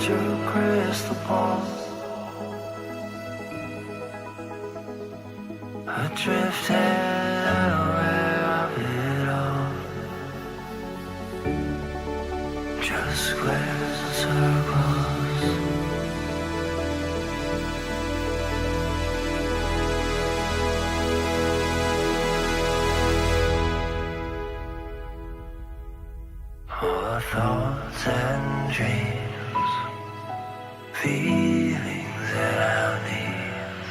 your crystal ball. Adrift and aware of it all. Just squares and circles. All the thoughts and dreams, feelings that I'll need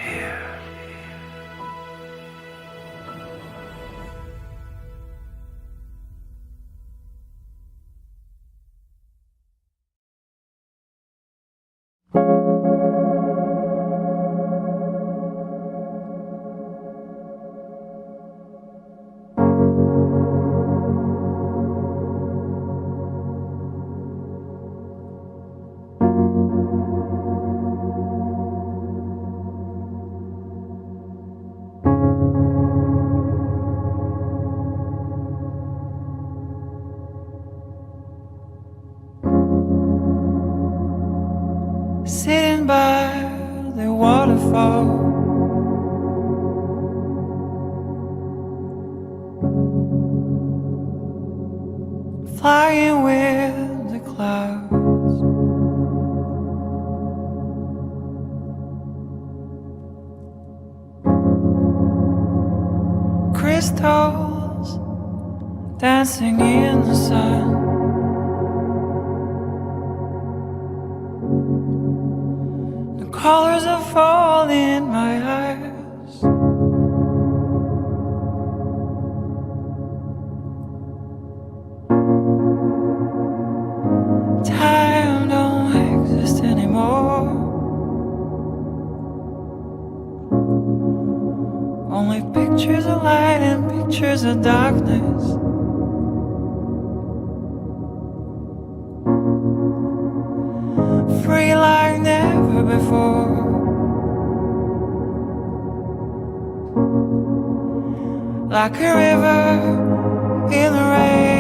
here. Sitting by the waterfall, flying with the clouds, crystals dancing in the sun. Colors are falling in my eyes. Time don't exist anymore. Only pictures of light and pictures of darkness. Free like never before. Like a river in the rain.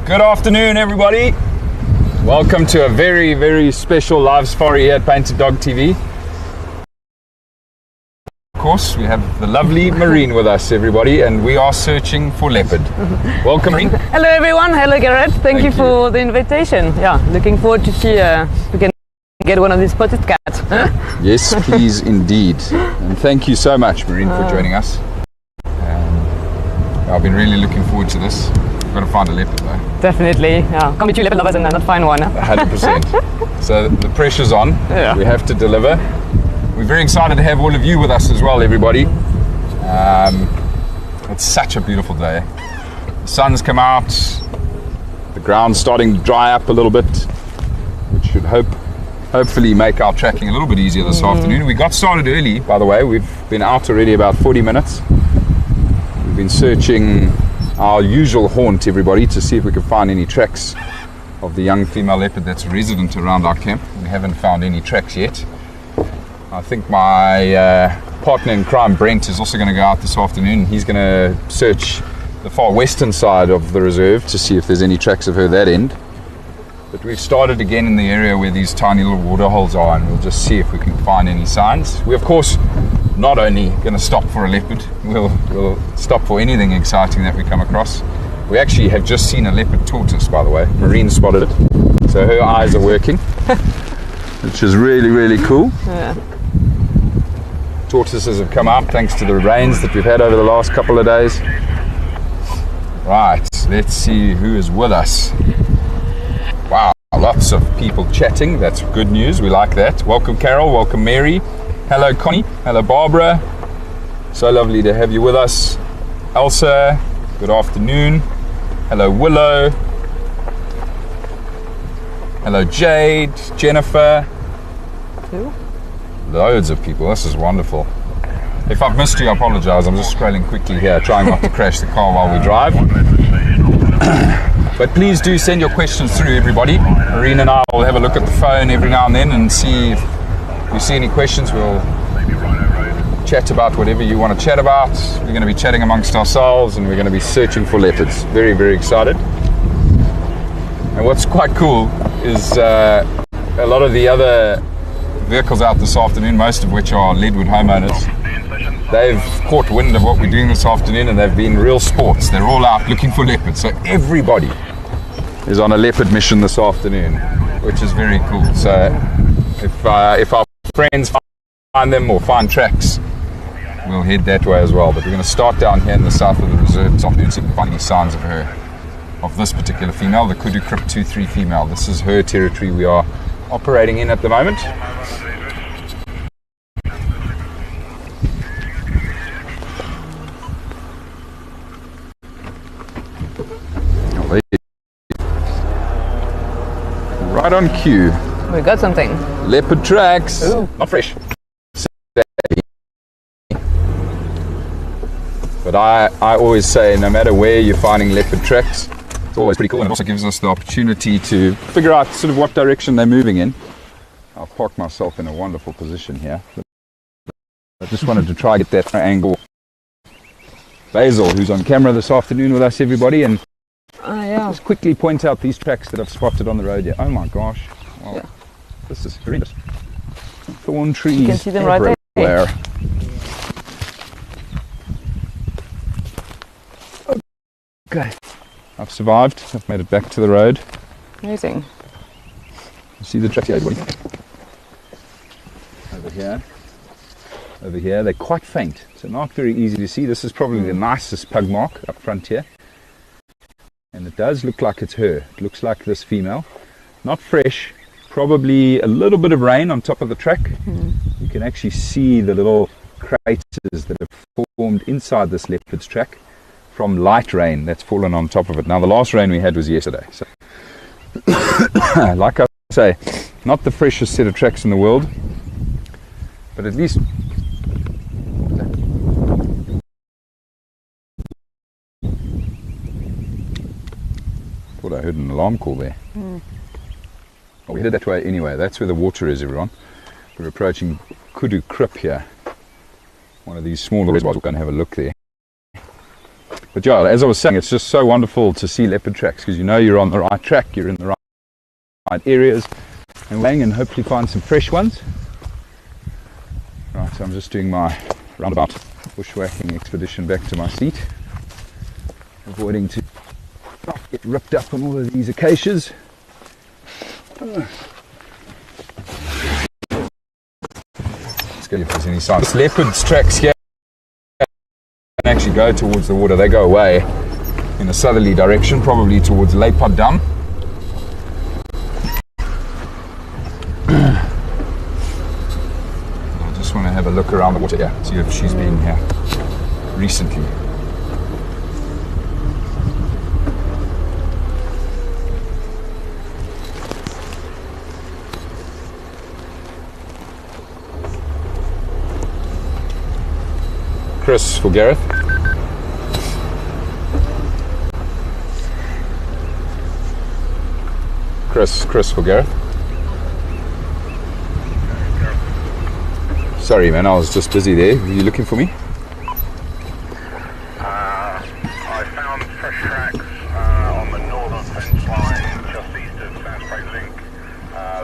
Good afternoon, everybody. Welcome to a very, very special live safari here at Painted Dog TV. course, we have the lovely Marine with us, everybody, and we are searching for leopard. Welcome, Marine. Hello everyone, hello Gareth, thank you for the invitation. Yeah, looking forward to see if we can get one of these spotted cats. Yes, please indeed. And thank you so much, Marine, for joining us. I've been really looking forward to this. We've got to find a leopard though. Definitely, yeah. Can't be two leopard lovers and not find one. 100%. So the pressure's on. Yeah. We have to deliver. We're very excited to have all of you with us as well, everybody. It's such a beautiful day. The sun's come out. The ground's starting to dry up a little bit, which should hopefully make our tracking a little bit easier this afternoon. We got started early, by the way. We've been out already about 40 minutes. We've been searching our usual haunt, everybody, to see if we can find any tracks of the young female leopard that's resident around our camp. We haven't found any tracks yet. I think my partner in crime, Brent, is also going to go out this afternoon. He's going to search the far western side of the reserve to see if there's any tracks of her that end. But we've started again in the area where these tiny little water holes are, and we'll just see if we can find any signs. We, of course, not only going to stop for a leopard, we'll stop for anything exciting that we come across. We actually have just seen a leopard tortoise, by the way. Marine spotted it, so her eyes are working, which is really, really cool. Yeah. Tortoises have come up thanks to the rains that we've had over the last couple of days. Right, let's see who is with us. Wow, lots of people chatting. That's good news. We like that. Welcome, Carol. Welcome, Mary. Hello, Connie. Hello, Barbara. So lovely to have you with us. Elsa, good afternoon. Hello, Willow. Hello, Jade. Jennifer. Who? Loads of people. This is wonderful. If I've missed you, I apologize. I'm just scrolling quickly here, trying not to crash the car while we drive. But please do send your questions through, everybody. Marine and I will have a look at the phone every now and then and see if we see any questions. We'll chat about whatever you want to chat about. We're going to be chatting amongst ourselves, and we're going to be searching for leopards. Very, very excited. And what's quite cool is a lot of the other vehicles out this afternoon, most of which are Leadwood homeowners, they've caught wind of what we're doing this afternoon, and they've been real sports. They're all out looking for leopards. So everybody is on a leopard mission this afternoon, which is very cool. So if our friends find them or find tracks, we'll head that way as well. But we're going to start down here in the south of the reserve this afternoon, see if we can find any signs of this particular female, the Kudu Krip 2-3 female. This is her territory we are operating in at the moment. Right on cue. We got something. Leopard tracks. Ooh. Not fresh. But I always say, no matter where you're finding leopard tracks, it's always pretty cool, and it also gives us the opportunity to figure out sort of what direction they're moving in. I'll park myself in a wonderful position here. I just wanted to try get that angle. Basil, who's on camera this afternoon with us, everybody, and Yeah. just quickly point out these tracks that I've spotted on the road here. Oh my gosh. Well, Yeah. This is horrendous. Thorn trees You can see them right everywhere. Okay. I've survived. I've made it back to the road. Amazing. You see the tracks here, everybody? Over here. They're quite faint, so not very easy to see. This is probably the nicest pug mark up front here. And it does look like it's her. It looks like this female. Not fresh, probably a little bit of rain on top of the track. You can actually see the little craters that have formed inside this leopard's track from light rain that's fallen on top of it. Now the last rain we had was yesterday. So like I say, not the freshest set of tracks in the world, but at least thought I heard an alarm call there. Oh, we headed that way anyway. That's where the water is, everyone. We're approaching Kudu Krip here. One of these smaller reservoirs. We're going to have a look there. But yeah, as I was saying, it's just so wonderful to see leopard tracks, because you know you're on the right track, you're in the right areas, and hopefully find some fresh ones. Right, so I'm just doing my roundabout bushwhacking expedition back to my seat, avoiding to not get ripped up on all of these acacias. Let's go if there's any signs. This leopard's tracks here can actually go towards the water. They go away in a southerly direction, probably towards Leopard Dam. I just want to have a look around the water here, see if she's been here recently. Chris for Gareth. Chris for Gareth. Sorry man, I was just busy there. Were you looking for me? I found fresh tracks on the northern fence line just east of Rietspruit Link.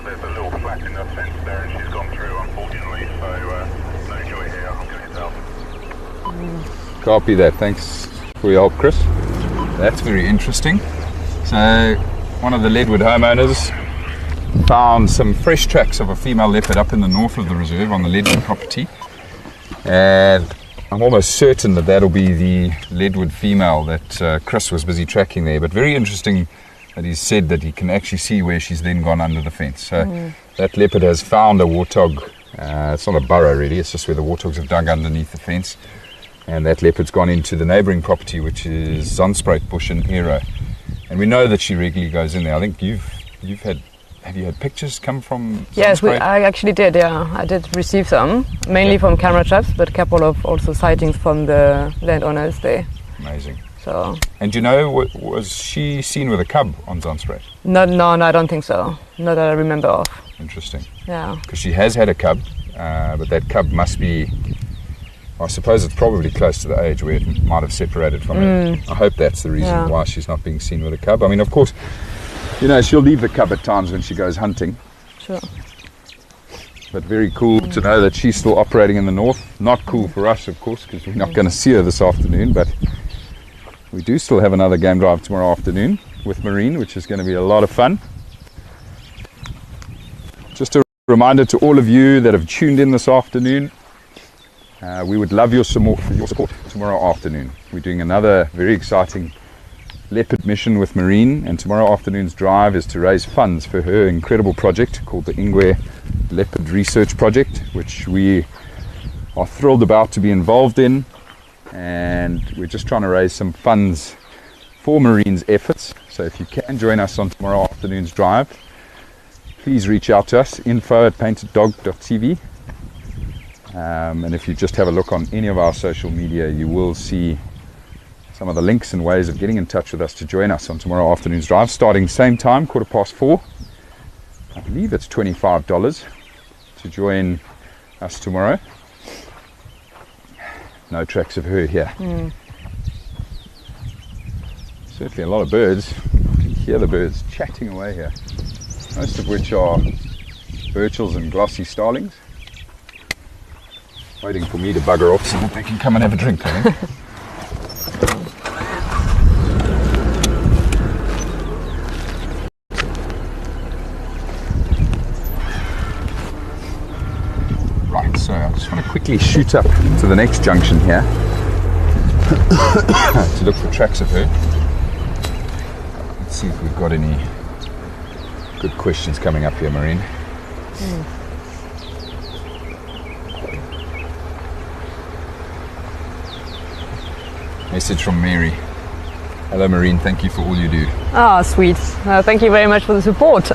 There's a little flat in the fence there and she's gone through unfortunately, so no joy here, I'm going yourself. Copy that. Thanks for your help, Chris. That's very interesting. So, one of the Leadwood homeowners found some fresh tracks of a female leopard up in the north of the reserve on the Leadwood property. And I'm almost certain that that'll be the Leadwood female that Chris was busy tracking there. But very interesting that he said that he can actually see where she's then gone under the fence. So, that leopard has found a warthog. It's not a burrow really, it's just where the warthogs have dug underneath the fence. And that leopard's gone into the neighbouring property, which is Zandspruit Bush in Aero. And we know that she regularly goes in there. I think have you had pictures come from Zandspruit? Yes, I actually did, yeah. I did receive some, mainly from camera traps, but a couple of also sightings from the landowners there. Amazing. So. And you know, was she seen with a cub on Zandspruit? No, I don't think so. Not that I remember of. Interesting. Yeah. Because she has had a cub, but that cub must be, I suppose it's probably close to the age where it might have separated from it. I hope that's the reason why she's not being seen with a cub. I mean, of course, you know, she'll leave the cub at times when she goes hunting. Sure. But very cool to know that she's still operating in the north. Not cool for us, of course, because we're not going to see her this afternoon, but we do still have another game drive tomorrow afternoon with Marine, which is going to be a lot of fun. Just a reminder to all of you that have tuned in this afternoon, we would love your support tomorrow afternoon. We're doing another very exciting leopard mission with Marine, and tomorrow afternoon's drive is to raise funds for her incredible project called the Ingwe Leopard Research Project, which we are thrilled about to be involved in, and we're just trying to raise some funds for Marine's efforts. So if you can join us on tomorrow afternoon's drive, please reach out to us, info@painteddog.tv. And if you just have a look on any of our social media, you will see some of the links and ways of getting in touch with us to join us on tomorrow afternoon's drive, starting same time, 4:15. I believe it's $25 to join us tomorrow. No tracks of her here. Certainly a lot of birds. You can hear the birds chatting away here, most of which are Burchells and glossy starlings, waiting for me to bugger off so that they can come and have a drink, I think. Right, so I just want to quickly shoot up to the next junction here to look for tracks of her. Let's see if we've got any good questions coming up here, Marine. Message from Mary. Hello Marine, thank you for all you do. Ah, sweet. Thank you very much for the support.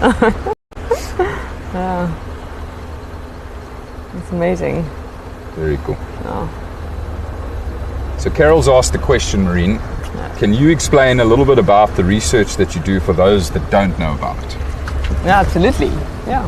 It's amazing. Very cool. Oh. So Carol's asked the question, Marine, can you explain a little bit about the research that you do for those that don't know about it? Yeah, absolutely. Yeah.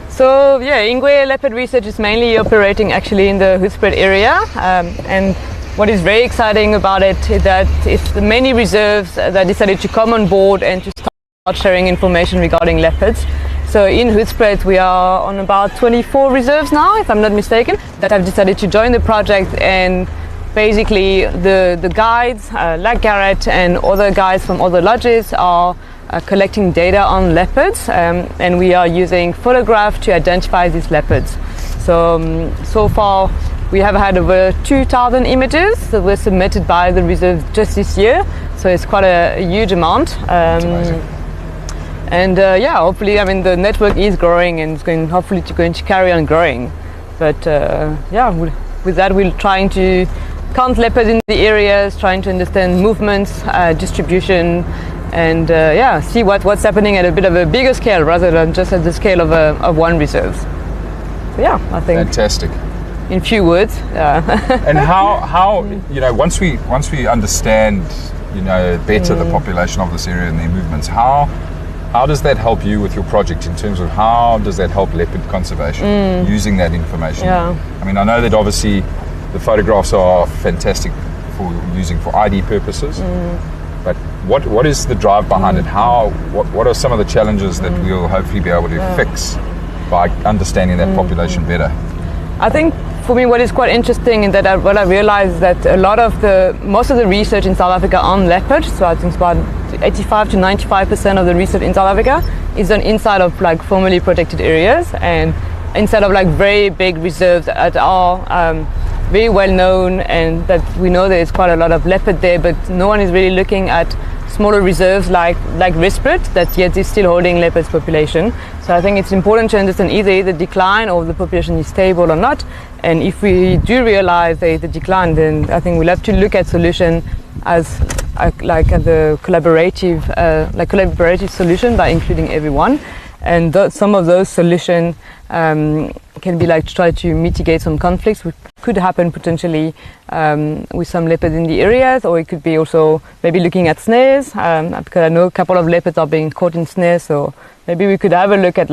So yeah, Ingwe Leopard Research is mainly operating actually in the Rietspruit area, and what is very exciting about it is that it's the many reserves that decided to come on board and to start sharing information regarding leopards. So in Rietspruit we are on about 24 reserves now, if I'm not mistaken, that have decided to join the project, and basically the guides like Gareth and other guides from other lodges are collecting data on leopards, and we are using photograph to identify these leopards. So so far we have had over 2,000 images that were submitted by the reserve just this year, so it's quite a huge amount. And yeah, hopefully, I mean, the network is growing and it's hopefully going to carry on growing. But yeah, with that we're trying to count leopards in the areas, trying to understand movements, distribution, and yeah, see what's happening at a bit of a bigger scale rather than just at the scale of one reserve. So yeah, I think Fantastic. in few words. And how you know, once we understand, you know, better the population of this area and their movements, how does that help you with your project in terms of how does that help leopard conservation using that information? Yeah. I mean, I know that obviously the photographs are fantastic for using for ID purposes, but what is the drive behind it? What are some of the challenges that we'll hopefully be able to fix by understanding that population better? I think for me what is quite interesting is that what I realized is that most of the research in South Africa on leopard, so I think it's about 85 to 95% of the research in South Africa is done inside of like formerly protected areas and inside of like very big reserves that are very well known, and that we know there's quite a lot of leopard there, but no one is really looking at smaller reserves like Rietspruit that yet is still holding leopards population. So I think it's important to understand either the decline or the population is stable or not, and if we do realize there is a decline, then I think we'll have to look at solution as like the collaborative solution by including everyone, and some of those solutions can be like to try to mitigate some conflicts which could happen potentially with some leopards in the areas, or it could be also maybe looking at snares, because I know a couple of leopards are being caught in snares, so maybe we could have a look at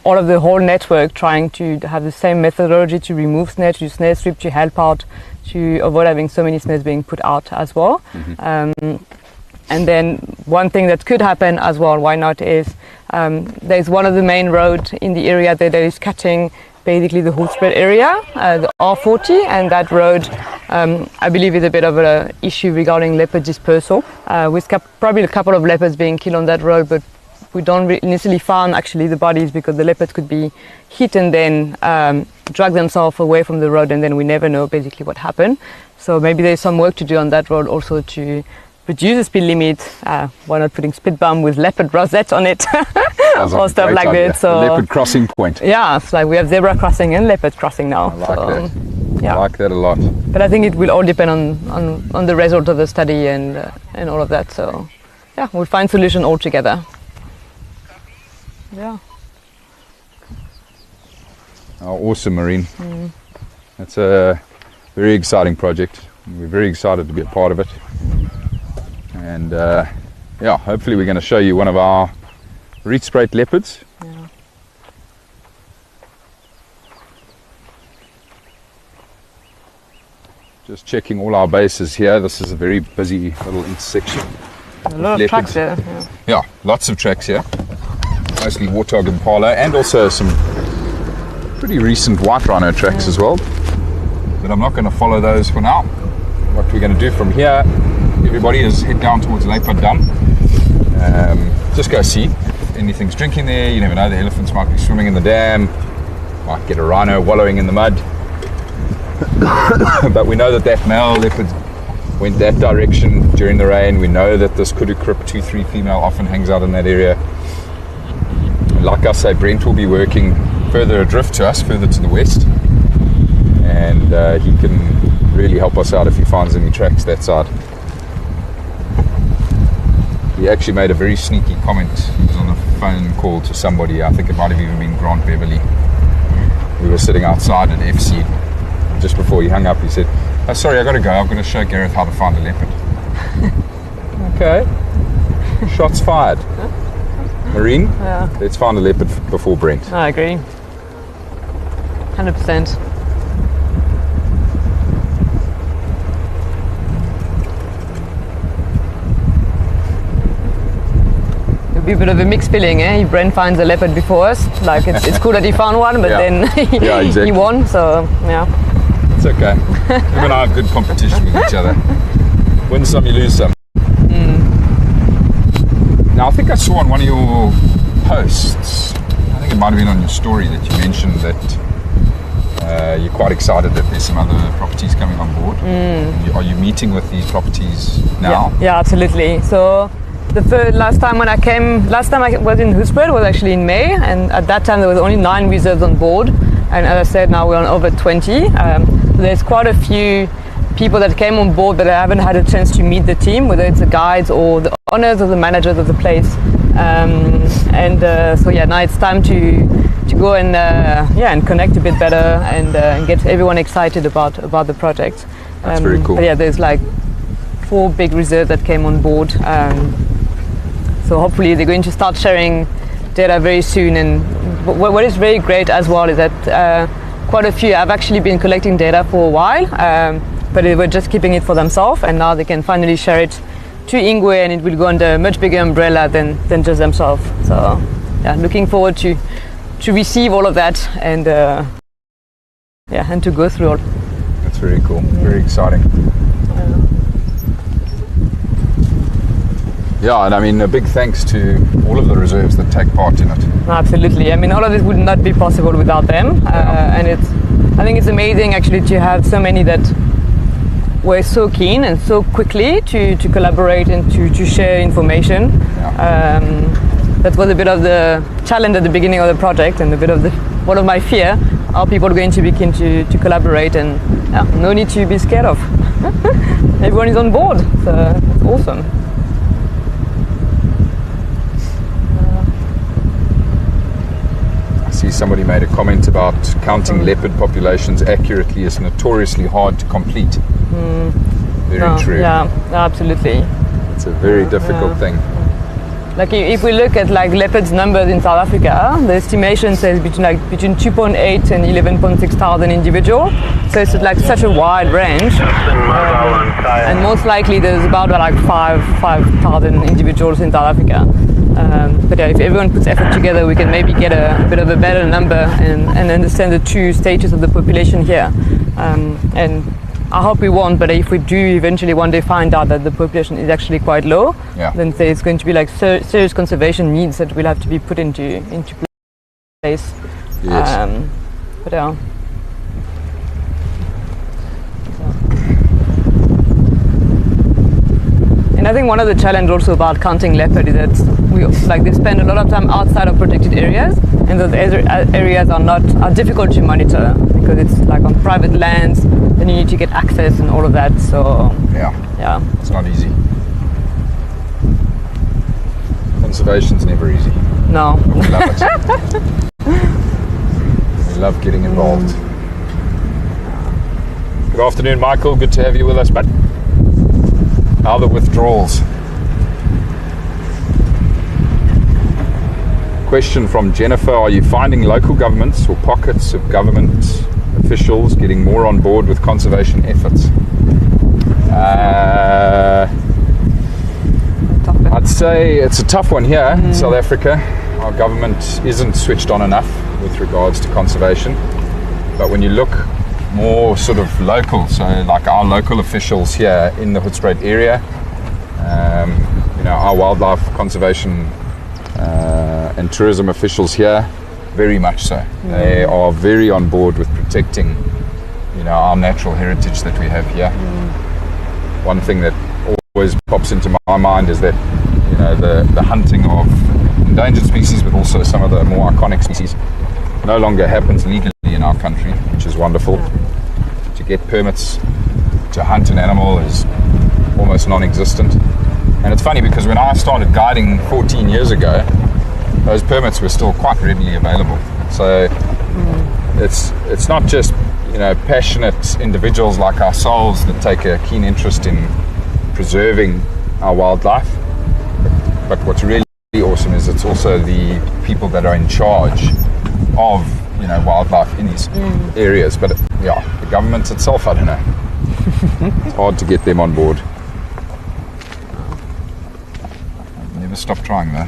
all of the whole network, trying to have the same methodology to remove snares, to do snare strip, to help out, to avoid having so many snares being put out as well. And then one thing that could happen as well, why not, is there's one of the main roads in the area that is cutting basically the Rietspruit area, the R40, and that road I believe is a bit of an issue regarding leopard dispersal, with probably a couple of leopards being killed on that road, but we don't necessarily find actually the bodies because the leopards could be hit and then drag themselves away from the road, and then we never know basically what happened. So maybe there's some work to do on that road also to reduce the speed limit. Why not putting speed bump with leopard rosette on it or stuff like that. So leopard crossing point. Yeah, it's like we have zebra crossing and leopard crossing now. I like that. Yeah. I like that a lot. But I think it will all depend on the result of the study and all of that. So yeah, we'll find solution all together. Yeah. Oh, awesome, Maureen. That's a very exciting project. We're very excited to be a part of it. And yeah, hopefully we're going to show you one of our Rietspruit leopards. Yeah. Just checking all our bases here. This is a very busy little intersection. A lot of tracks there. Yeah, lots of tracks here. Mostly warthog impala, and also some pretty recent white rhino tracks as well. But I'm not going to follow those for now. What we're going to do from here, everybody, is head down towards Leopard Dam. Just go see if anything's drinking there. You never know, the elephants might be swimming in the dam, might get a rhino wallowing in the mud. But we know that male leopard went that direction during the rain. We know that this kudu krip 2-3 female often hangs out in that area. Like I say, Brent will be working further adrift to us, further to the west, and he can really help us out if he finds any tracks that side. He actually made a very sneaky comment. He was on a phone call to somebody, I think it might have even been Grant Beverly. We were sitting outside at FC. Just before he hung up, he said, "Oh, sorry, I got to go. I'm going to show Gareth how to find a leopard." Okay. Shots fired. Maureen, Yeah. let's find a leopard before Brent. I agree. 100%. be a bit of a mixed feeling. Brent finds a leopard before us. Like it's cool that he found one, but then Yeah, exactly. he won. So yeah. It's okay. Him and I have good competition with each other. Win some, you lose some. Now, I think I saw on one of your posts, I think it might have been on your story, that you mentioned that you're quite excited that there's some other properties coming on board. Are you meeting with these properties now? Yeah, absolutely. So the last time I was in Rietspruit was actually in May, and at that time there was only 9 reserves on board. And as I said, now we're on over 20. There's quite a few people that came on board, but I haven't had a chance to meet the team, whether it's the guides or the owners or the managers of the place. So now it's time to go and and connect a bit better and get everyone excited about the project. That's very cool. But yeah, there's like 4 big reserves that came on board. So hopefully they're going to start sharing data very soon. And what is very great as well is that quite a few have actually been collecting data for a while, but they were just keeping it for themselves, and now they can finally share it to Ingwe, and it will go under a much bigger umbrella than just themselves. So yeah, looking forward to receive all of that and and to go through all. That's very cool. Very exciting. Yeah, and I mean, a big thanks to all of the reserves that take part in it. Absolutely. I mean, all of this would not be possible without them. And I think it's amazing actually to have so many that were so keen and so quickly to collaborate and to share information. Yeah. That was a bit of the challenge at the beginning of the project, and a bit of one of my fear. Are people going to be keen to collaborate? And no need to be scared of. Everyone is on board, so it's awesome. See, somebody made a comment about counting leopard populations accurately is notoriously hard to complete. Very true. Yeah, absolutely. It's a very difficult thing. Like if we look at like leopards numbers in South Africa, the estimation says between 2.8 and 11.6 thousand individuals. So it's like such a wide range. And most likely there's about like 5,000 individuals in South Africa. But yeah, if everyone puts effort together, we can maybe get a bit of a better number and understand the true status of the population here. And I hope we won't, but if we do eventually one day find out that the population is actually quite low, then there's going to be like serious conservation needs that will have to be put into place. Yes. But yeah. And I think one of the challenges also about counting leopard is that they spend a lot of time outside of protected areas, and those areas are difficult to monitor because it's like on private lands. Then you need to get access and all of that. So yeah, it's not easy. Conservation's never easy. No. But we love it. We love getting involved. Good afternoon, Michael. Good to have you with us, bud. How are the withdrawals? Question from Jennifer: are you finding local governments or pockets of government officials getting more on board with conservation efforts? I'd say it's a tough one here in South Africa. Our government isn't switched on enough with regards to conservation. But when you look more sort of local, so like our local officials here in the Rietspruit area, our wildlife conservation and tourism officials here, very much so. They are very on board with protecting, our natural heritage that we have here. One thing that always pops into my mind is that, the hunting of endangered species, but also some of the more iconic species, no longer happens legally in our country, which is wonderful. To get permits to hunt an animal is almost non-existent. And it's funny because when I started guiding 14 years ago, those permits were still quite readily available. So it's not just passionate individuals like ourselves that take a keen interest in preserving our wildlife, but what's really awesome is it's also the people that are in charge of wildlife in these areas. But the government itself, I don't know. It's hard to get them on board. Never stop trying though.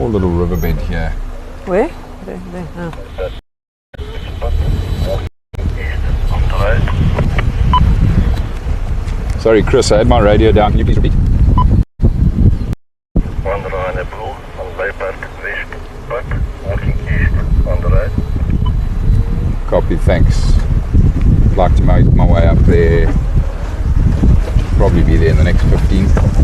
Small little riverbed here. Where? There. Oh. On the road. Sorry, Chris, I had my radio down. Can you please repeat? Wanderer Poole on Leopard Rietspruit, walking east on the road. Copy, thanks. I'd like to make my way up there. Probably be there in the next 15. Copy.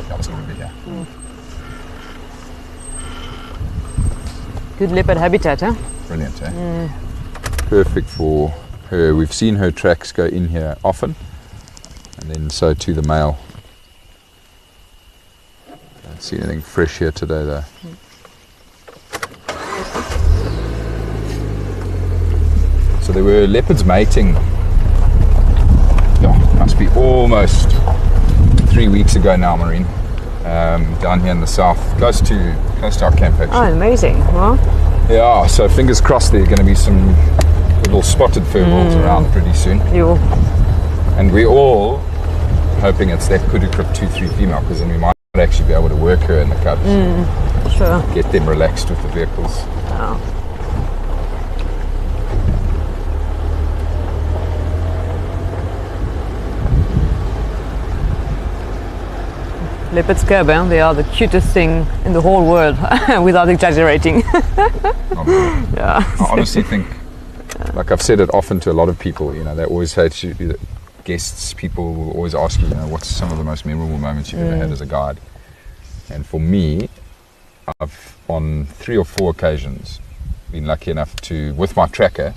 Yeah, that's a little bit here. Good leopard habitat, huh? Brilliant, eh? Perfect for her. We've seen her tracks go in here often, and then so too the male. Don't see anything fresh here today though. So there were leopards mating, must be almost 3 weeks ago now, Maureen, down here in the south, close to our camp actually. Oh, amazing. Well, Yeah, so fingers crossed there are going to be some little spotted furballs around pretty soon. And we're all hoping it's that Kudu-Krip 2-3 female, because then we might actually be able to work her in the cubs. sure. Get them relaxed with the vehicles. Oh. Leopard cub, eh? They are the cutest thing in the whole world, without exaggerating. Yeah. I honestly think, like I've said it often to a lot of people, you know, they always say to guests, people will always ask you, you know, what's some of the most memorable moments you've ever had as a guide? And for me, I've on 3 or 4 occasions been lucky enough to, with my tracker,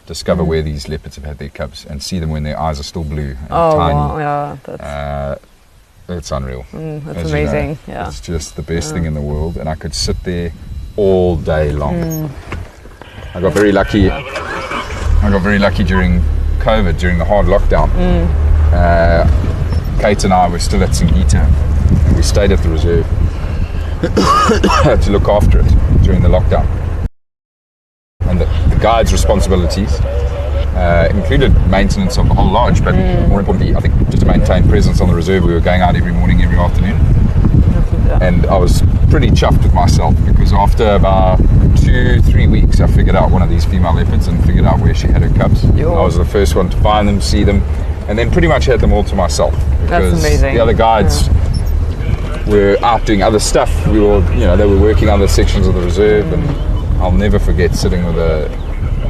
discover where these leopards have had their cubs and see them when their eyes are still blue and tiny. Wow, yeah, that's It's unreal. that's As you know, amazing. Yeah. It's just the best thing in the world, and I could sit there all day long. I got very lucky during COVID, during the hard lockdown. Kate and I were still at Singita, and we stayed at the reserve to look after it during the lockdown. And the guide's responsibilities included maintenance of the whole lodge, but more importantly, I think just to maintain presence on the reserve. We were going out every morning, every afternoon, and I was pretty chuffed with myself, because after about 2-3 weeks I figured out one of these female leopards and figured out where she had her cubs. I was the first one to find them, see them, and then pretty much had them all to myself, because That's amazing. the other guides were out doing other stuff. We were, you know, they were working other sections of the reserve, and I'll never forget sitting with a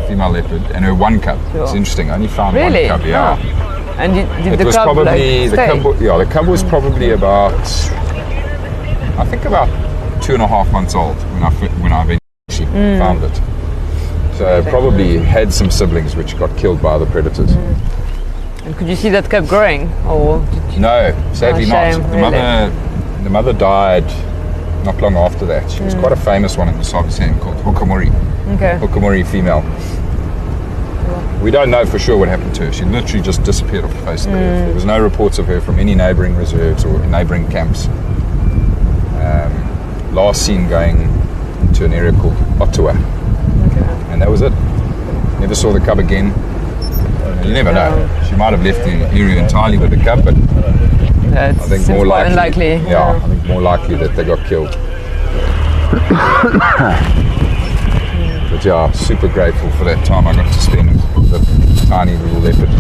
female leopard and her one cub. It's interesting. I only found Really? one cub. Yeah. Oh. And did It the was cub probably like, stay? the cub was probably about, I think about 2.5 months old when I eventually found it. So probably had some siblings which got killed by other predators. And could you see that cub growing, or did you? No, sadly not. shame, The mother died not long after that. She was quite a famous one in the South called Hukamuri. Okay. Hukamuri female. We don't know for sure what happened to her. She literally just disappeared off the face of the earth. There was no reports of her from any neighbouring reserves or neighbouring camps. Last seen going to an area called Ottawa, and that was it. Never saw the cub again. You never know. She might have left the area entirely with the cub, but Yeah, I think seems more quite likely. unlikely. Yeah, I think more likely that they got killed. But yeah, super grateful for that time I got to spend with the tiny little leopard.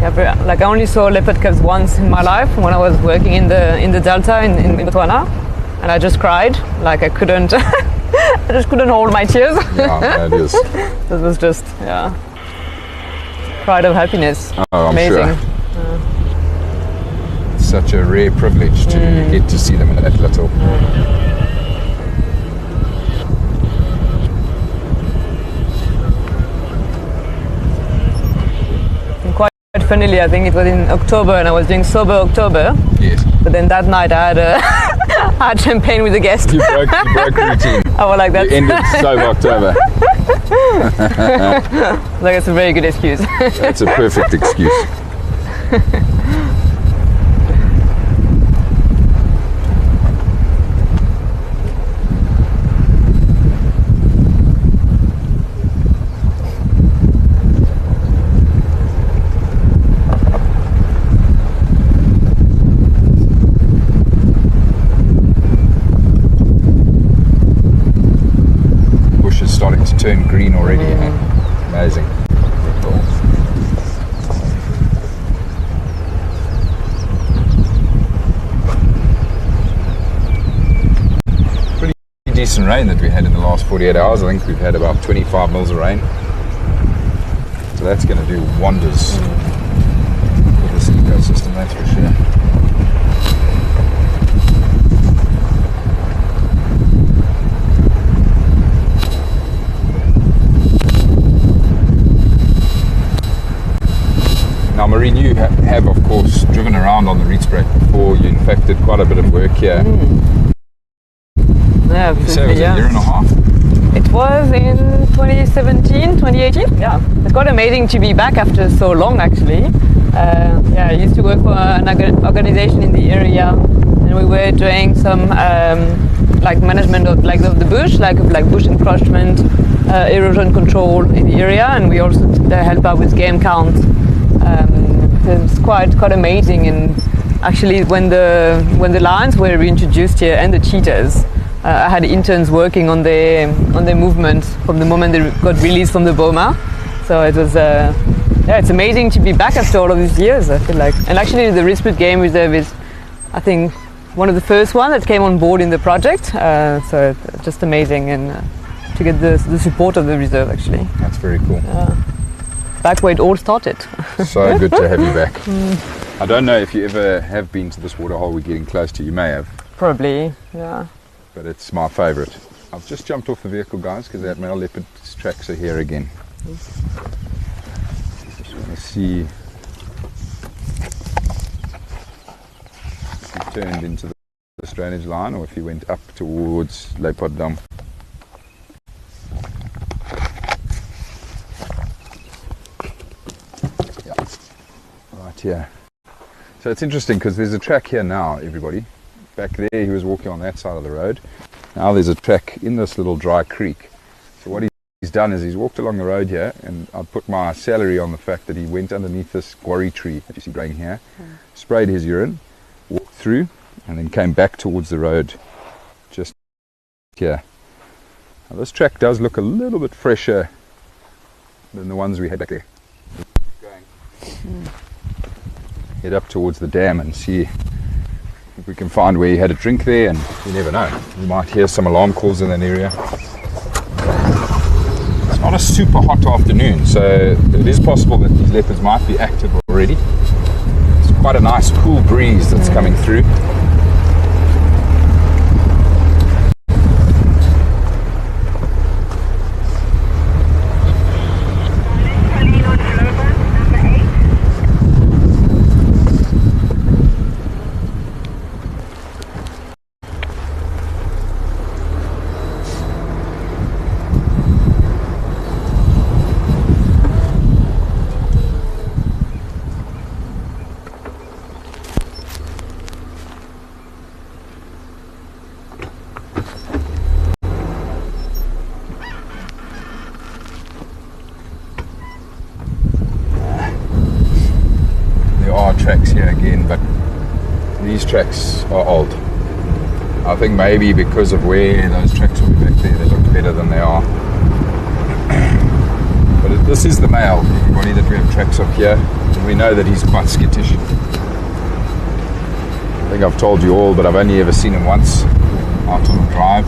Yeah, like I only saw leopard cubs once in my life when I was working in the Delta in Botswana, and I just cried. Like I couldn't, I just couldn't hold my tears. Yeah, it is. It was just, pride of happiness. Oh, I'm Amazing. sure. It's such a rare privilege to get to see them in that little. And quite funnily, I think it was in October, and I was doing sober October. Yes. But then that night I had I had champagne with a guest. You broke routine. I was like, You that's ended sober October. like it's a very good excuse. That's a perfect excuse. green already. Amazing. Cool. Pretty decent rain that we had in the last 48 hours. I think we've had about 25 mils of rain. So that's going to do wonders for this ecosystem, that's for sure. Now, Maureen, you have of course driven around on the Rietspruit before. You in fact did quite a bit of work here. Yeah, You say it was a year and a half? It was in 2017, 2018. Yeah, it's quite amazing to be back after so long actually. I used to work for an organization in the area, and we were doing some like management of the bush, like bush encroachment, erosion control in the area, and we also help out with game count. It's quite amazing, and actually when the lions were reintroduced here and the cheetahs, I had interns working on their movement from the moment they got released from the boma. So it was it's amazing to be back after all of these years, I feel like. And actually the Rietspruit Game Reserve is, I think, one of the first ones that came on board in the project. So it's just amazing, and to get the support of the reserve actually. That's very cool. Back where it all started. So good to have you back. I don't know if you ever have been to this waterhole we're getting close to. You may have. Probably, yeah. But it's my favourite. I've just jumped off the vehicle, guys, because that male leopard tracks are here again. Just want to see if he turned into the drainage line or if he went up towards Leopard Dam. Right here. So it's interesting because there's a track here now, everybody. Back there he was walking on that side of the road. Now there's a track in this little dry creek. So what he's done is he's walked along the road here, and I'd put my salary on the fact that he went underneath this guarri tree that you see growing here, sprayed his urine, walked through, and then came back towards the road just here. Now this track does look a little bit fresher than the ones we had back there. Head up towards the dam and see if we can find where he had a drink there, and you never know, you might hear some alarm calls in that area. It's not a super hot afternoon, so it is possible that these leopards might be active already. It's quite a nice cool breeze that's coming through. Tracks here again, but these tracks are old. I think maybe because of where those tracks were back there, they look better than they are. But this is the male, everybody, that we have tracks of here, and we know that he's quite skittish. I think I've told you all, but I've only ever seen him once out on a drive,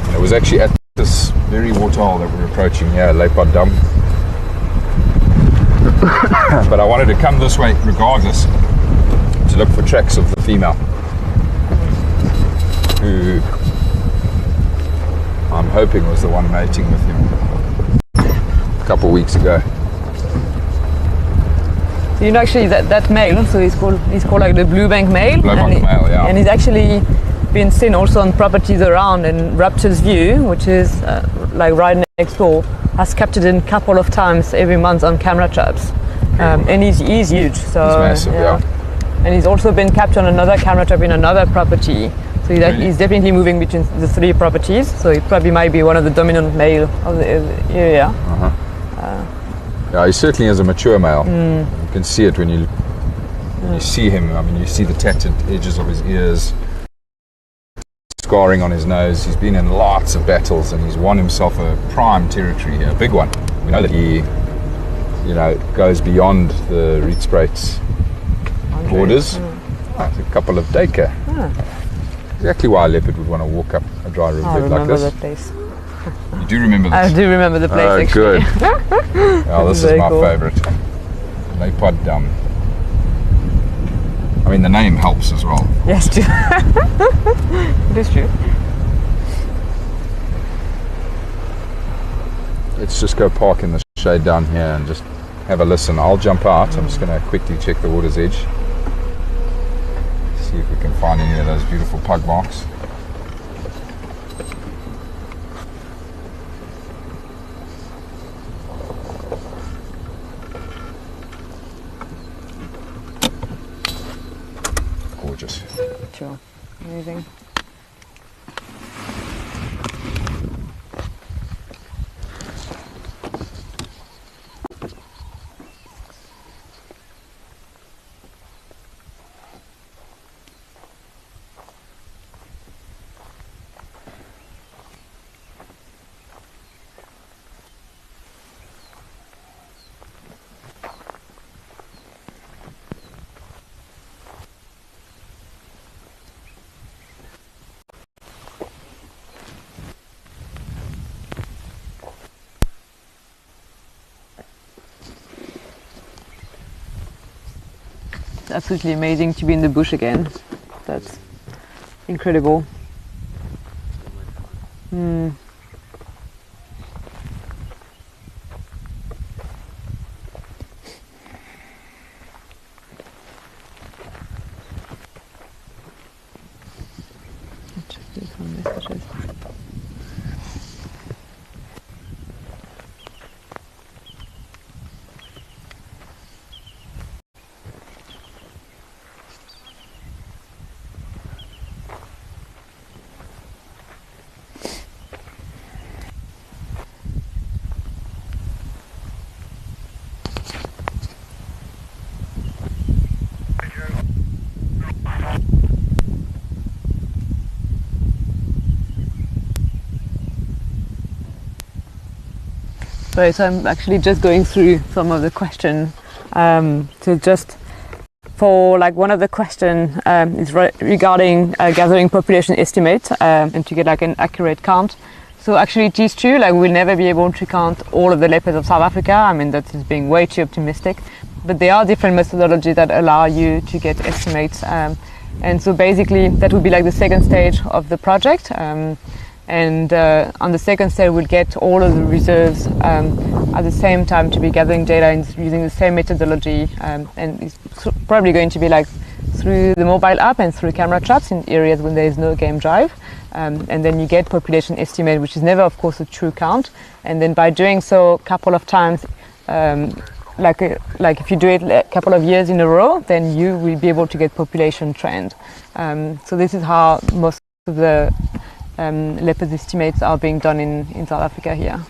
and it was actually at this very waterhole that we're approaching here, Leopard Dam. But I wanted to come this way regardless to look for tracks of the female, who I'm hoping was the one mating with him a couple of weeks ago. You know, actually that male, so he's called like the blue bank male. Blue-bank male, yeah. And he's actually been seen also on properties around, and Raptor's View, which is like right next door, has captured in a couple of times every month on camera traps. And he's huge, so he's massive, yeah. And he's also been captured on another camera trap in another property. So he's definitely moving between the three properties. So he probably might be one of the dominant male of the area. Yeah, he certainly is a mature male. You can see it when you see him. I mean, you see the tattered edges of his ears, scarring on his nose. He's been in lots of battles and he's won himself a prime territory here, a big one. We know that he, goes beyond the Rietspruit's borders. It's a couple of deka. Exactly why a leopard would want to walk up a dry riverbed like remember this. that place. You do remember this? I do remember the place actually. Good. Oh, this is Very my cool. favourite. Leopard. I mean, the name helps as well. Yes, true. It is true. Let's just go park in the shade down here and just have a listen. I'll jump out. I'm just going to quickly check the water's edge. See if we can find any of those beautiful pug marks. Gorgeous. Sure. Amazing. Absolutely amazing to be in the bush again. That's incredible. Check these messages. Sorry, so I'm actually just going through some of the questions. So just for like one of the question is regarding gathering population estimates and to get like an accurate count. So actually it is true, like we'll never be able to count all of the leopards of South Africa. I mean, that is being way too optimistic. But there are different methodologies that allow you to get estimates. And so basically that would be like the second stage of the project. And on the second stage we'll get all of the reserves at the same time to be gathering data and using the same methodology, and it's probably going to be like through the mobile app and through camera traps in areas when there is no game drive, and then you get population estimate, which is never of course a true count, and then by doing so a couple of times, like if you do it a couple of years in a row, then you will be able to get population trend. So this is how most of the leopard estimates are being done in South Africa here.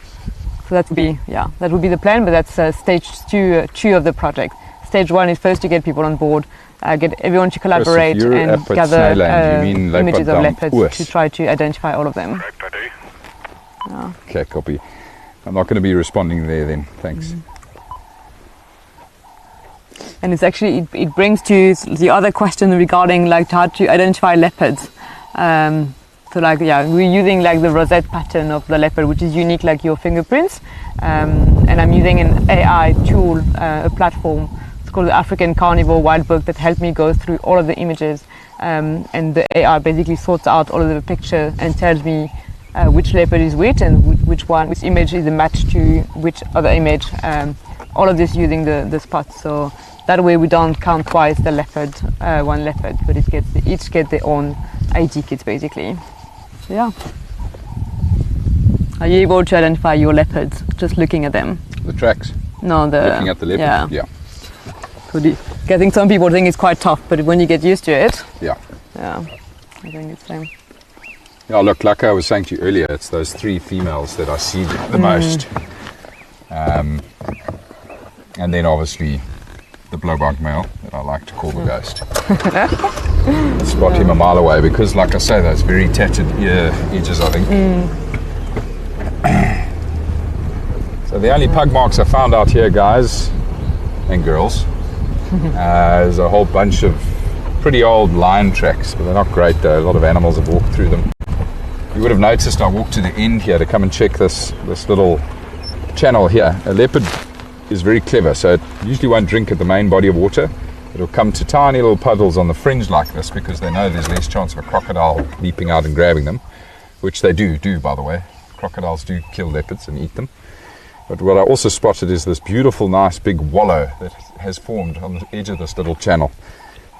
So that would be the plan, but that's stage two of the project. Stage one is first to get people on board, get everyone to collaborate and gather images of leopards to try to identify all of them. Correct, I do. Yeah. Okay, copy. I'm not going to be responding there then. Thanks. And it's actually it brings to the other question regarding like how to identify leopards. So like, we're using like the rosette pattern of the leopard, which is unique like your fingerprints. And I'm using an AI tool, a platform. It's called the African Carnivore Wild Book that helped me go through all of the images. And the AI basically sorts out all of the picture and tells me which leopard is which and which image is a match to which other image. All of this using the spots. So that way we don't count twice the leopard, one leopard, but each get their own ID kits basically. Yeah. Are you able to identify your leopards just looking at them? The tracks. No, Looking at the leopard. Yeah. So I think some people think it's quite tough, but when you get used to it, Yeah. I think it's fine. Yeah. Look, like I was saying to you earlier, it's those three females that I see the most, and then obviously the blowbug male that I like to call the ghost. spot him a mile away because, like I say, those very tattered ear edges, I think. So the only pug marks I found out here, guys and girls, is a whole bunch of pretty old lion tracks, but they're not great though. A lot of animals have walked through them. You would have noticed I walked to the end here to come and check this little channel here. A leopard is very clever, so it usually won't drink at the main body of water. It'll come to tiny little puddles on the fringe like this because they know there's less chance of a crocodile leaping out and grabbing them, which they do by the way. Crocodiles do kill leopards and eat them. But what I also spotted is this beautiful, nice big wallow that has formed on the edge of this little channel.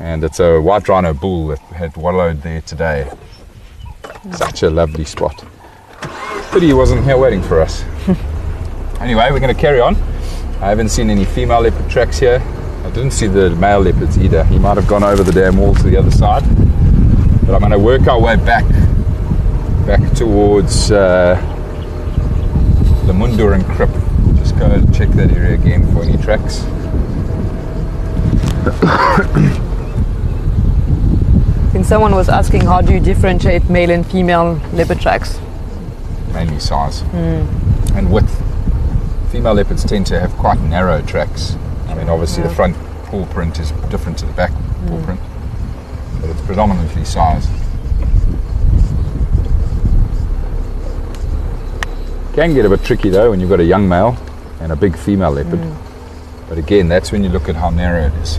And it's a white rhino bull that had wallowed there today. Such a lovely spot. Pity he wasn't here waiting for us. Anyway, we're going to carry on. I haven't seen any female leopard tracks here. I didn't see the male leopards either. He might have gone over the dam wall to the other side. But I'm going to work our way back towards the Mundur and Krip. Just go and check that area again for any tracks. I think someone was asking, how do you differentiate male and female leopard tracks? Mainly size and width. Female leopards tend to have quite narrow tracks. I mean, obviously the front paw print is different to the back paw print, but it's predominantly size. Can get a bit tricky though when you've got a young male and a big female leopard. But again, that's when you look at how narrow it is.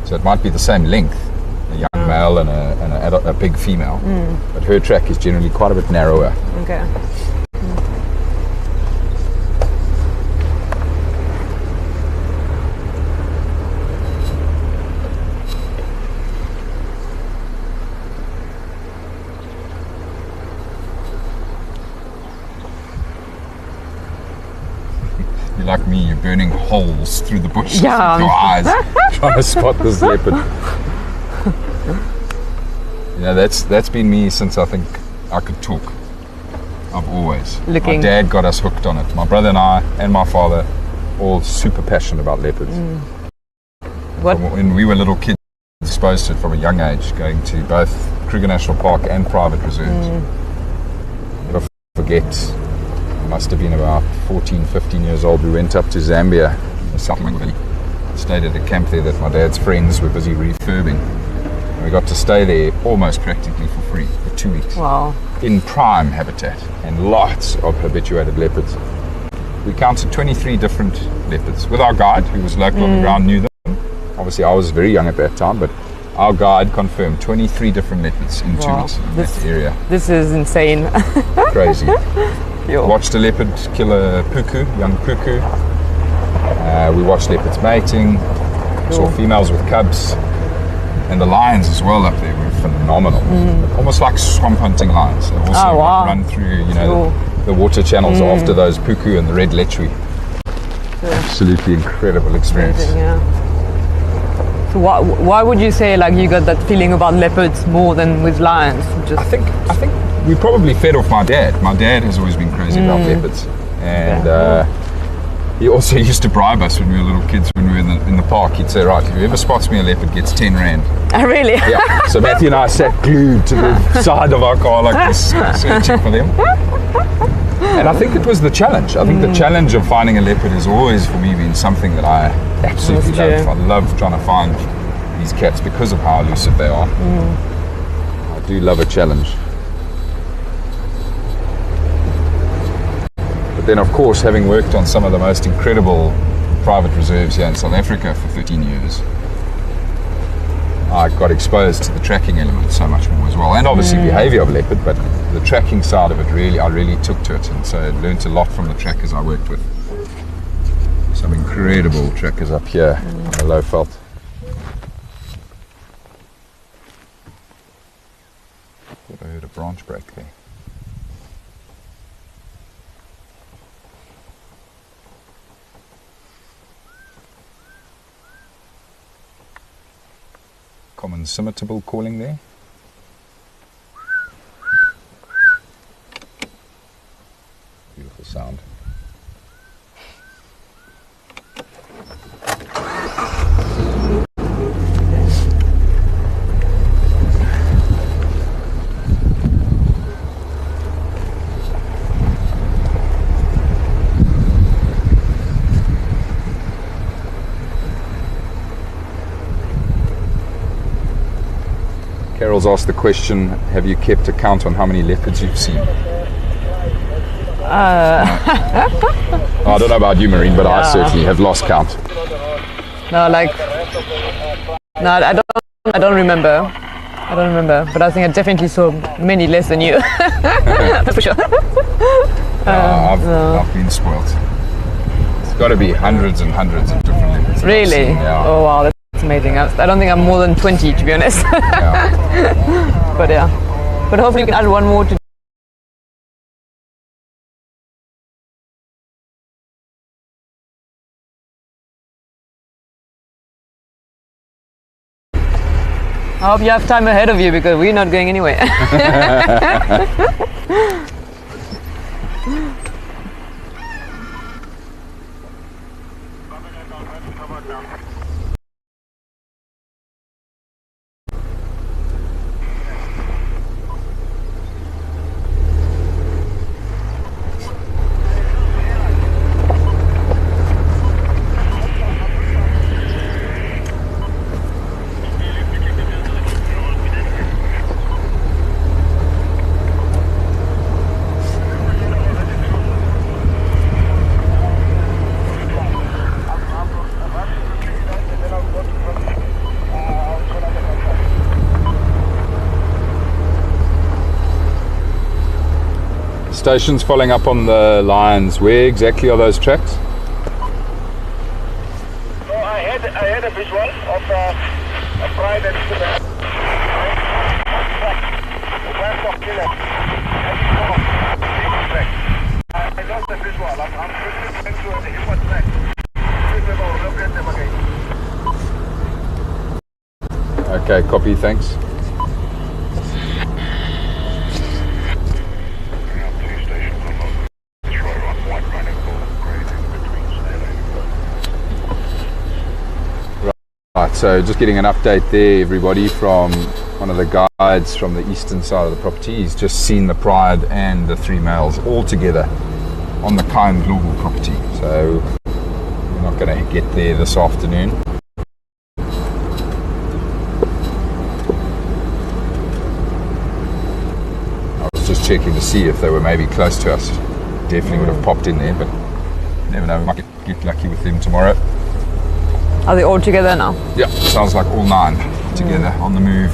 So it might be the same length, a young male and a big female, but her track is generally quite a bit narrower. Okay. Like me, you're burning holes through the bushes with your Yeah. eyes trying to spot this leopard. Yeah, that's been me since I think I could talk. I've always. Looking. My dad got us hooked on it. My brother and I and my father, all super passionate about leopards. What? When we were little kids, exposed to it from a young age, going to both Kruger National Park and private reserves. Never forget. Must have been about 14, 15 years old. We went up to Zambia, South Ingwe. Stayed at a camp there that my dad's friends were busy refurbing. And we got to stay there almost practically for free for 2 weeks. Wow. In prime habitat and lots of habituated leopards. We counted 23 different leopards with our guide, who was local on the ground, knew them. Obviously, I was very young at that time, but our guide confirmed 23 different leopards in 2 weeks in that area. This is insane. Crazy. Watched a leopard kill a puku, young puku. We watched leopards mating, saw females with cubs, and the lions as well up there were phenomenal. Almost like swamp hunting lions. They also run through, the water channels after those puku and the red lechwe. Absolutely incredible experience. Amazing, yeah. So why would you say like you got that feeling about leopards more than with lions? I think we probably fed off my dad. My dad has always been crazy about leopards, and he also used to bribe us when we were little kids. When we were in the park, he'd say, "Right, whoever spots me a leopard gets 10 rand." Oh, really? Yeah. So Matthew and I sat glued to the side of our car like this, searching for them. And I think it was the challenge. I think the challenge of finding a leopard has always, for me, been something that I absolutely love. I love trying to find these cats because of how elusive they are. I do love a challenge. But then, of course, having worked on some of the most incredible private reserves here in South Africa for 13 years, I got exposed to the tracking element so much more as well, and obviously behaviour of leopard, but the tracking side of it I really took to it, and so I learned a lot from the trackers I worked with. Some incredible trackers up here in the Lowveld. Thought I heard a branch break there. Common scimitable calling there. Beautiful sound. Daryl's asked the question, have you kept a count on how many leopards you've seen? I don't know about you, Marine, but I certainly have lost count. No, like, no, I don't remember. I don't remember, but I think I definitely saw many less than you. That's for sure. I've been spoilt. It's got to be hundreds and hundreds of different leopards. Really? Yeah. Oh wow, that's amazing. I don't think I'm more than 20, to be honest. Yeah. But yeah, but hopefully we can add one more to. I hope you have time ahead of you because we're not going anywhere. Stations following up on the lines. Where exactly are those tracks? So I had a visual of a private student. I lost the visual. I'm switching to the Leopard track. Look at them again. Okay, copy, thanks. Right, so just getting an update there, everybody, from one of the guides from the eastern side of the property. He's just seen the Pride and the 3 males all together on the kind Lowveld property. So we're not going to get there this afternoon. I was just checking to see if they were maybe close to us. Definitely would have popped in there, but never know, we might get lucky with them tomorrow. Are they all together now? Yeah, sounds like all 9 together on the move.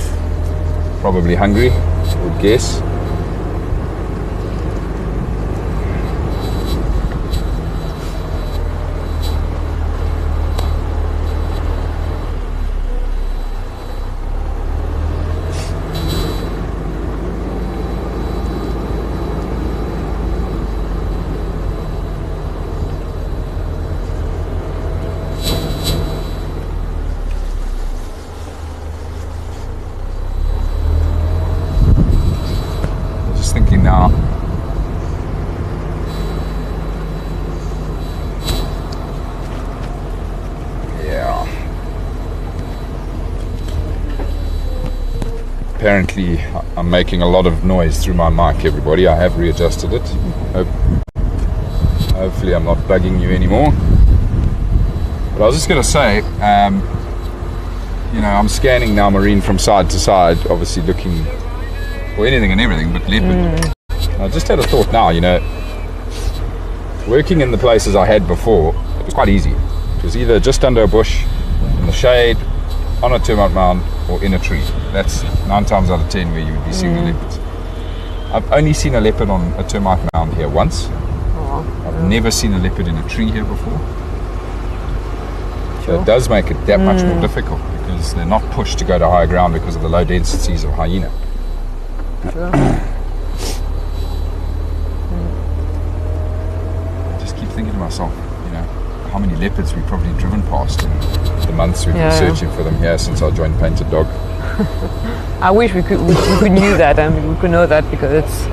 Probably hungry, I would guess. Thinking now, yeah, apparently I'm making a lot of noise through my mic, everybody. I have readjusted it. Hopefully I'm not bugging you anymore. But I was just going to say, you know, I'm scanning now, Marine, from side to side, obviously looking for anything and everything but leopard. I just had a thought now, you know, working in the places I had before, it was quite easy. It was either just under a bush, in the shade, on a termite mound, or in a tree. That's 9 times out of 10 where you would be seeing the leopards. I've only seen a leopard on a termite mound here once. I've never seen a leopard in a tree here before. So it does make it that much more difficult because they're not pushed to go to higher ground because of the low densities of hyena. Sure. I just keep thinking to myself, you know, how many leopards we've probably driven past in the months we've been searching for them here since I joined Painted Dog. I wish we could knew that and we could know that because it's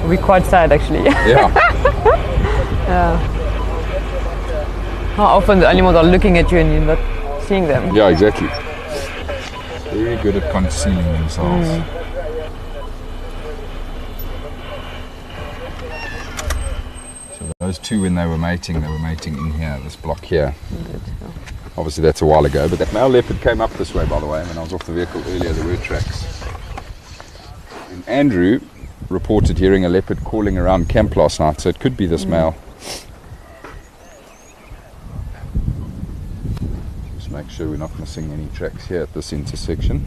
we're quite sad actually. Yeah. Yeah. How often the animals are looking at you and you're not seeing them. Yeah, exactly. Very good at concealing themselves. So those two, when they were mating in here, this block here. Obviously that's a while ago, but that male leopard came up this way, by the way. When I was off the vehicle earlier, there were tracks. And Andrew reported hearing a leopard calling around camp last night, so it could be this male. Just make sure we're not missing any tracks here at this intersection.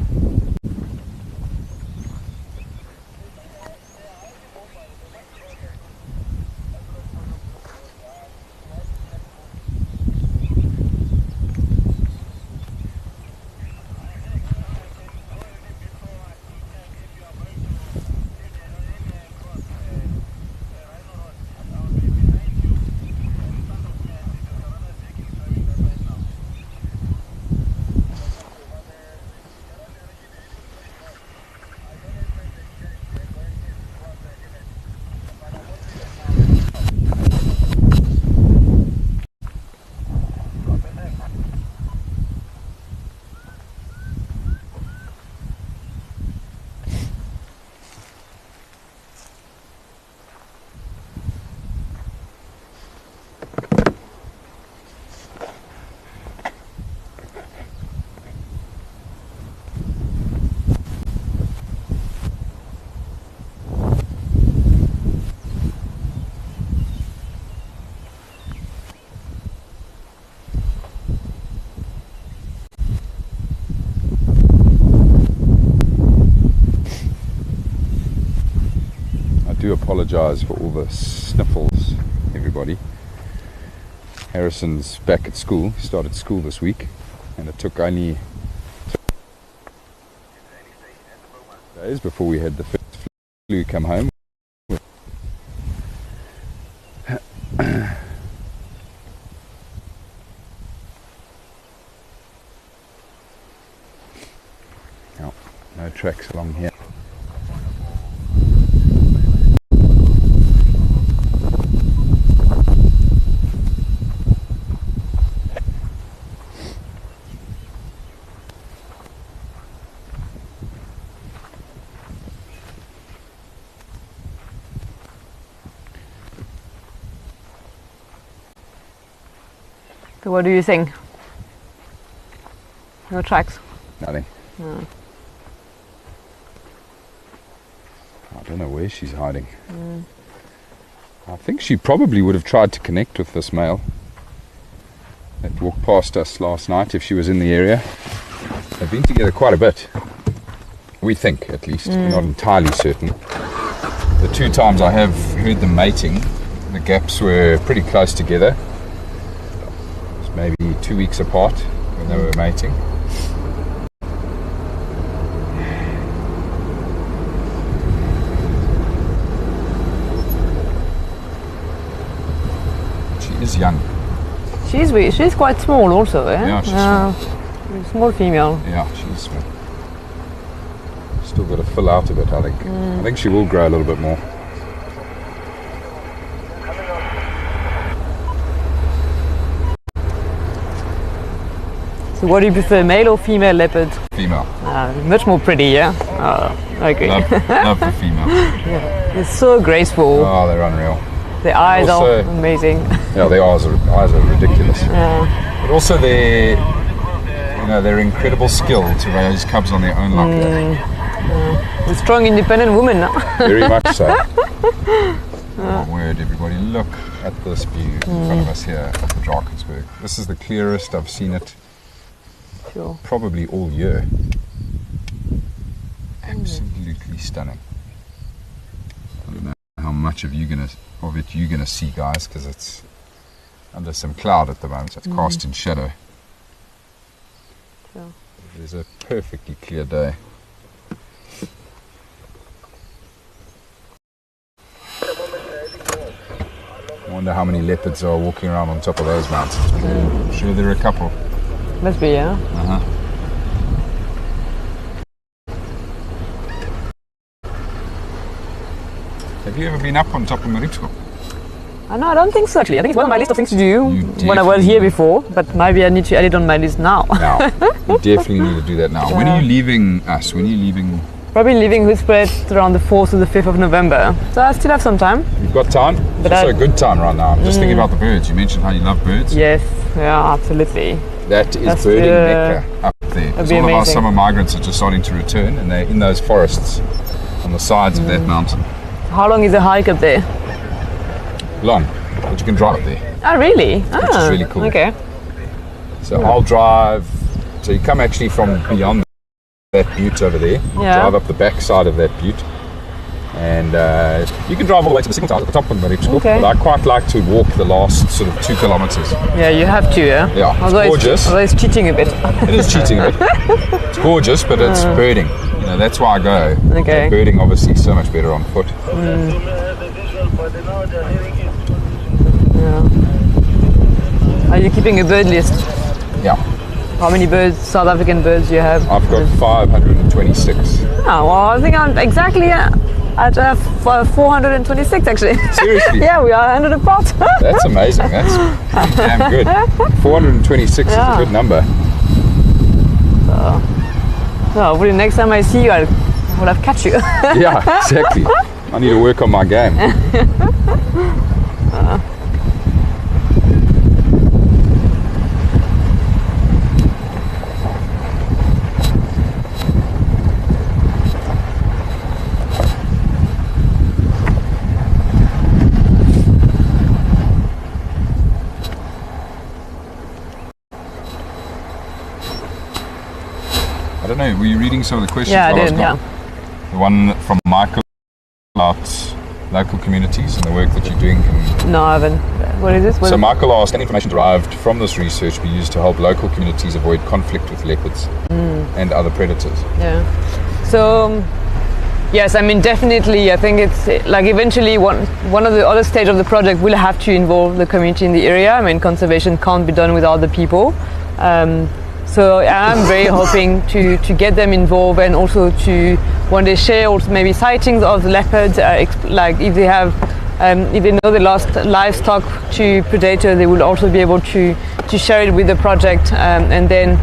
I do apologise for all the sniffles, everybody. Harrison's back at school. He started school this week, and it took only days before we had the first flu come home. No tracks along here. So what do you think? No tracks? Nothing. No. I don't know where she's hiding. I think she probably would have tried to connect with this male that walked past us last night if she was in the area. They've been together quite a bit. We think, at least. We're not entirely certain. The two times I have heard them mating, the gaps were pretty close together. Maybe 2 weeks apart when they were mating. She is young. She's quite small also, eh? Yeah, she's small. Small female. Yeah, she's small. Still got to fill out a bit, I think. I think she will grow a little bit more. So what do you prefer, male or female leopard? Female. Much more pretty, yeah? Oh, okay. Love the female. They're so graceful. Oh, they're unreal. The eyes Also- are amazing. Yeah, their eyes are ridiculous. But also their incredible skill to raise cubs on their own like that. A strong, independent woman. Huh? Very much so. Oh, my word, everybody, look at this view in front of us here of the Drakensberg. This is the clearest I've seen it Sure. probably all year. Absolutely stunning. I don't know how much of it you're gonna see, guys, because it's under some cloud at the moment, so it's cast in shadow. Sure. It is a perfectly clear day. I wonder how many leopards are walking around on top of those mountains. I'm sure there are a couple. Must be, yeah. Have you ever been up on top of Rietspruit? No, I don't think so actually. I think it's one of my list of things to do You when I was definitely here do. before, but maybe I need to add it on my list now. Now, you definitely need to do that now. When are you leaving us? When are you leaving probably leaving Rietspruit around the 4th or the 5th of November. So I still have some time. You've got time? But It's also a good time right now. I'm just thinking about the birds. You mentioned how you love birds. Yes, yeah, absolutely. That is That's birding the- mecca up there. 'Cause be all of our amazing. summer migrants are just starting to return, and they're in those forests on the sides of that mountain. How long is the hike up there? Long, but you can drive up there. Oh, really? Which is really cool. Okay. So I'll drive. So you come actually from beyond that butte over there. Yeah. Drive up the back side of that butte, and you can drive all the way to the signal tower at the top of the Rietspruit. Okay. But I quite like to walk the last sort of 2 kilometers. Yeah, you have to, yeah? Yeah, it's Although gorgeous. Although it's cheating a bit. It is cheating a bit. It's gorgeous, but it's birding. You know, that's why I go. Okay. Birding obviously is so much better on foot. Are you keeping a bird list? Yeah. How many birds, South African birds do you have? I've got 526. Oh, well, I think I'm exactly at 426 actually. Seriously? Yeah, we are 100 apart. That's amazing. That's damn good. 426 is Yeah. a good number. So hopefully next time I see you, I will have catch you. Yeah, exactly. I need to work on my game. I don't know, were you reading some of the questions? Yeah, I while was did, gone? The one from Michael about local communities and the work that you're doing. No, I haven't. What is this? So Michael asked, can information derived from this research be used to help local communities avoid conflict with leopards and other predators? Yeah. So, yes, I mean, definitely, I think it's like eventually one of the other stage of the project will have to involve the community in the area. I mean, conservation can't be done without the people. So I'm very hoping to get them involved and also to one day share also maybe sightings of the leopards, like if they have, if they know they lost livestock to predator, they will also be able to share it with the project. And then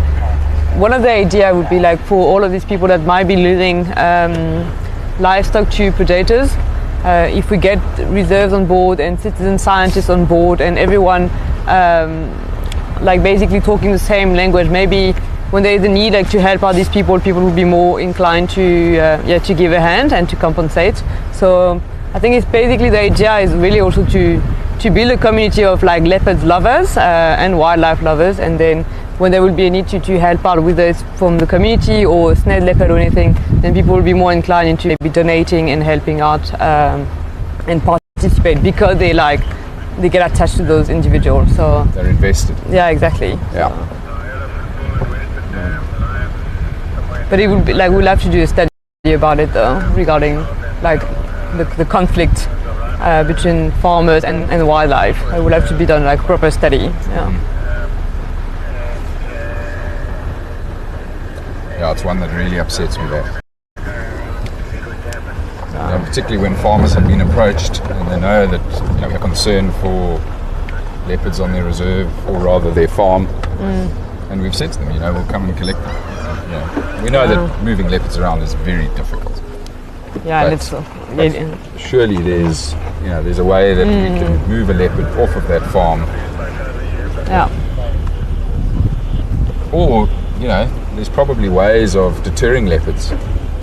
one of the idea would be like for all of these people that might be losing livestock to predators, if we get reserves on board and citizen scientists on board and everyone like basically talking the same language, maybe when there is a need like to help out these people will be more inclined to give a hand and to compensate. So I think it's basically the idea is really also to build a community of like leopard lovers and wildlife lovers, and then when there will be a need to help out with this from the community or snared leopard or anything, then people will be more inclined into maybe donating and helping out and participate because they get attached to those individuals. So They're invested. yeah, exactly. Yeah. But it would be like we'll have to do a study about it though, regarding like the conflict between farmers and wildlife. It will have to be done like proper study. Yeah. Yeah, it's one that really upsets me there. Yeah, particularly when farmers have been approached and they know that we have concern for leopards on their reserve or rather their farm, and we've said to them, we'll come and collect them. We know that moving leopards around is very difficult. Yeah, and But it's surely there's a way that we can move a leopard off of that farm, yeah. or there's probably ways of deterring leopards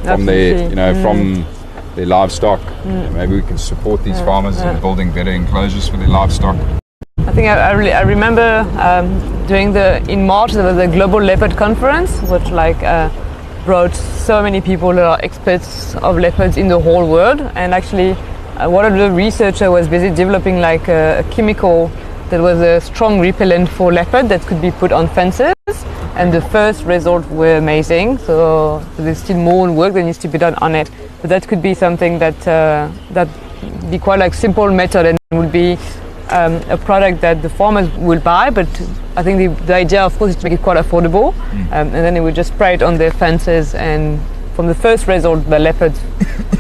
from their from their livestock. Maybe we can support these farmers in building better enclosures for their livestock. I think I remember in March there was a global leopard conference, which brought so many people that are experts of leopards in the whole world. And actually, one of the researchers was busy developing a chemical that was a strong repellent for leopard that could be put on fences. And the first results were amazing. So there's still more work that needs to be done on it. But that could be something that be quite simple method and would be a product that the farmers will buy, but I think the idea of course is to make it quite affordable, and then they would just spray it on their fences, and from the first result the leopards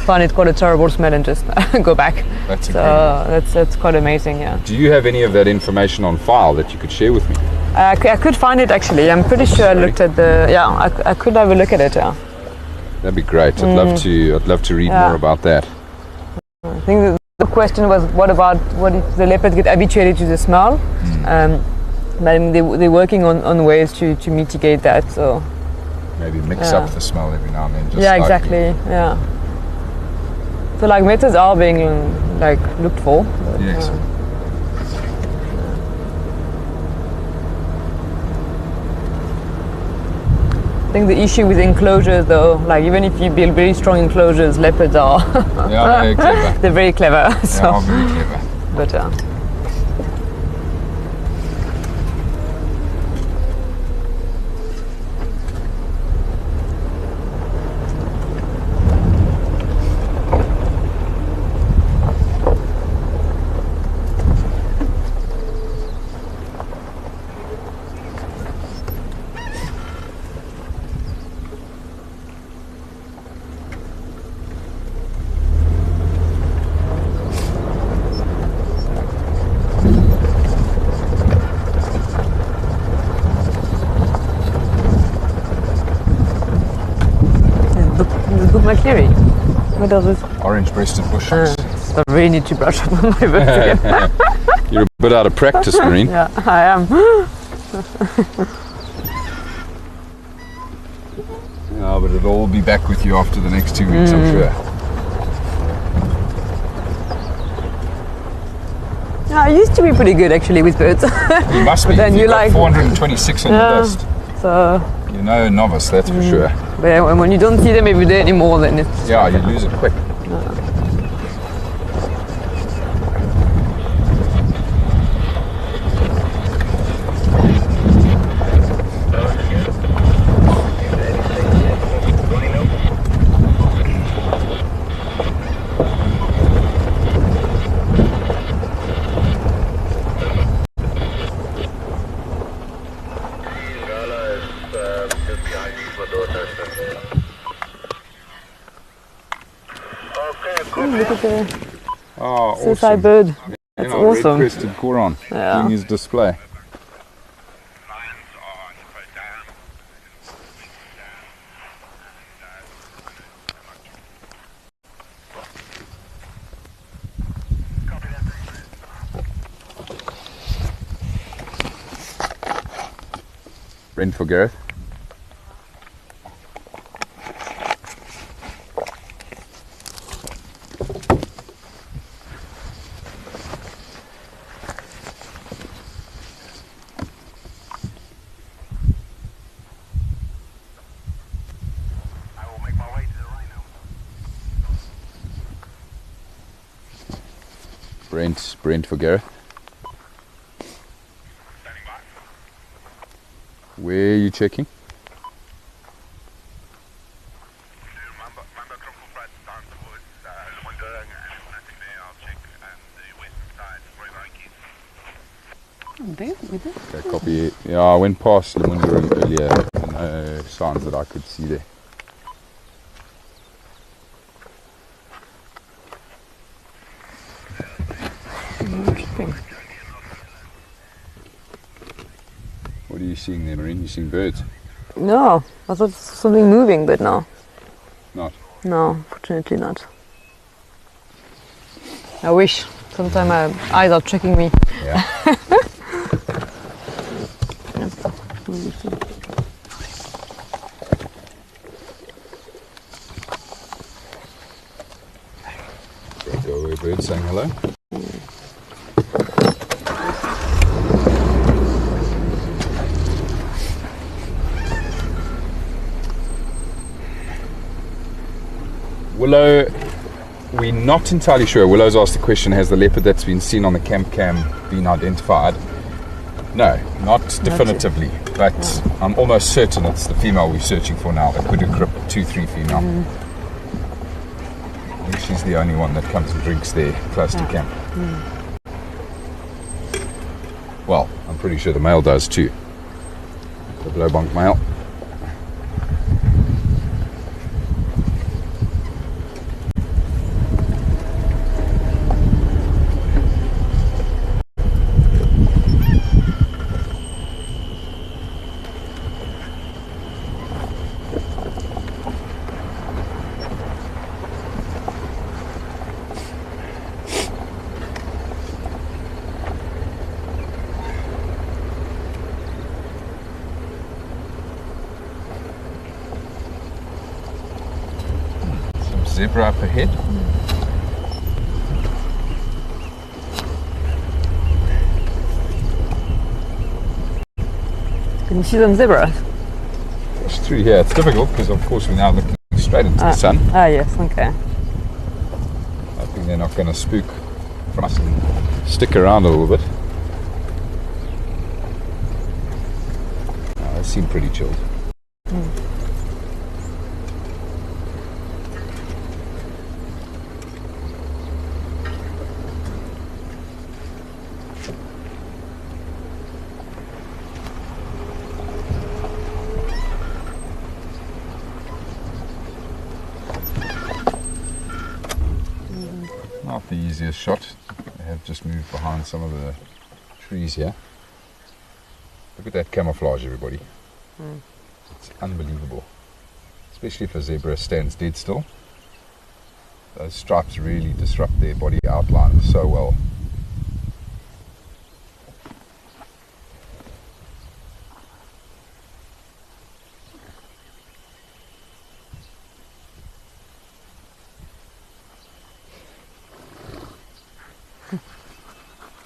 find it quite a terrible smell and just go back. That's incredible. That's quite amazing. Yeah. Do you have any of that information on file that you could share with me? I could find it actually. I'm pretty sure I looked at I could have a look at it. Yeah. That'd be great. I'd love to read Yeah. more about that. I think the question was, what if the leopards get habituated to the smell? But they're working on ways to mitigate that. So Maybe mix up the smell every now and then. Just yeah, slightly. exactly. Yeah. So like methods are being like looked for. But, Yes. I think the issue with enclosures, though, like even if you build very strong enclosures, leopards are Yeah, they're clever. they're very clever. They So, are very clever. but book my theory. What does this? Orange-breasted bushveld. I really need to brush up on my birds again. You're a bit out of practice, Marine. Yeah, I am. Yeah, but it'll all be back with you after the next 2 weeks, I'm sure. Yeah, I used to be pretty good actually with birds. You must be. then You've you got like- 426 on your list. So, You're no novice, that's for sure. but when you don't see them every day anymore, then it's Yeah, you lose it quick. look at the Oh, suicide awesome. bird. That's awesome. Red-crested coron Yeah. doing his display. Lions are in the dam. Copy that. Brent for Gareth. I will make my way to the rhino. Brent for Gareth. Standing by. Where are you checking? Mamba Krummelplatz down towards Lewandering, and if nothing there, I'll check the western side, Roy Vankies. Okay, copy. Yeah, I went past Leopard earlier. No signs that I could see there. What are you seeing there, Marine? You seeing birds? No, I thought something moving, but no. Not. No, fortunately not. I wish. Sometimes my eyes are tricking me. Yeah. Go away, bird saying hello. Willow, we're not entirely sure. Willow's asked the question, has the leopard that's been seen on the camp cam been identified? No, not definitively, but I'm almost certain it's the female we're searching for now, the Kudu-Krip 2-3 female. I think she's the only one that comes and drinks there close to camp. Well, I'm pretty sure the male does too. The blowbunk male. zebra up ahead. Can you see some zebras? Push through here. It's difficult because, of course, we're now looking straight into the sun. Ah, yes, okay. Hoping they're not going to spook from us and stick around a little bit. They seem pretty chilled. Not the easiest shot. They have just moved behind some of the trees here. Look at that camouflage, everybody. It's unbelievable. Especially if a zebra stands dead still. Those stripes really disrupt their body outline so well.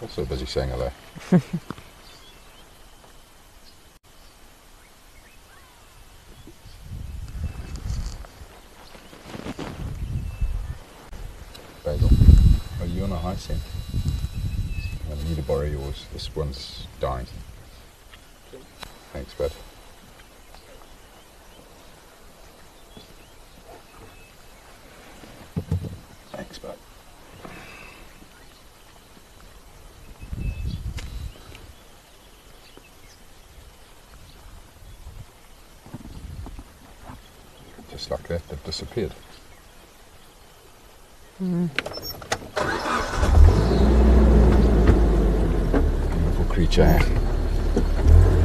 Also busy saying hello. Basil, are you on a high scent? I'm going to need to borrow yours. This one's dying. Thanks, bud. Thanks, bud. Just like that, they've disappeared. Beautiful creature.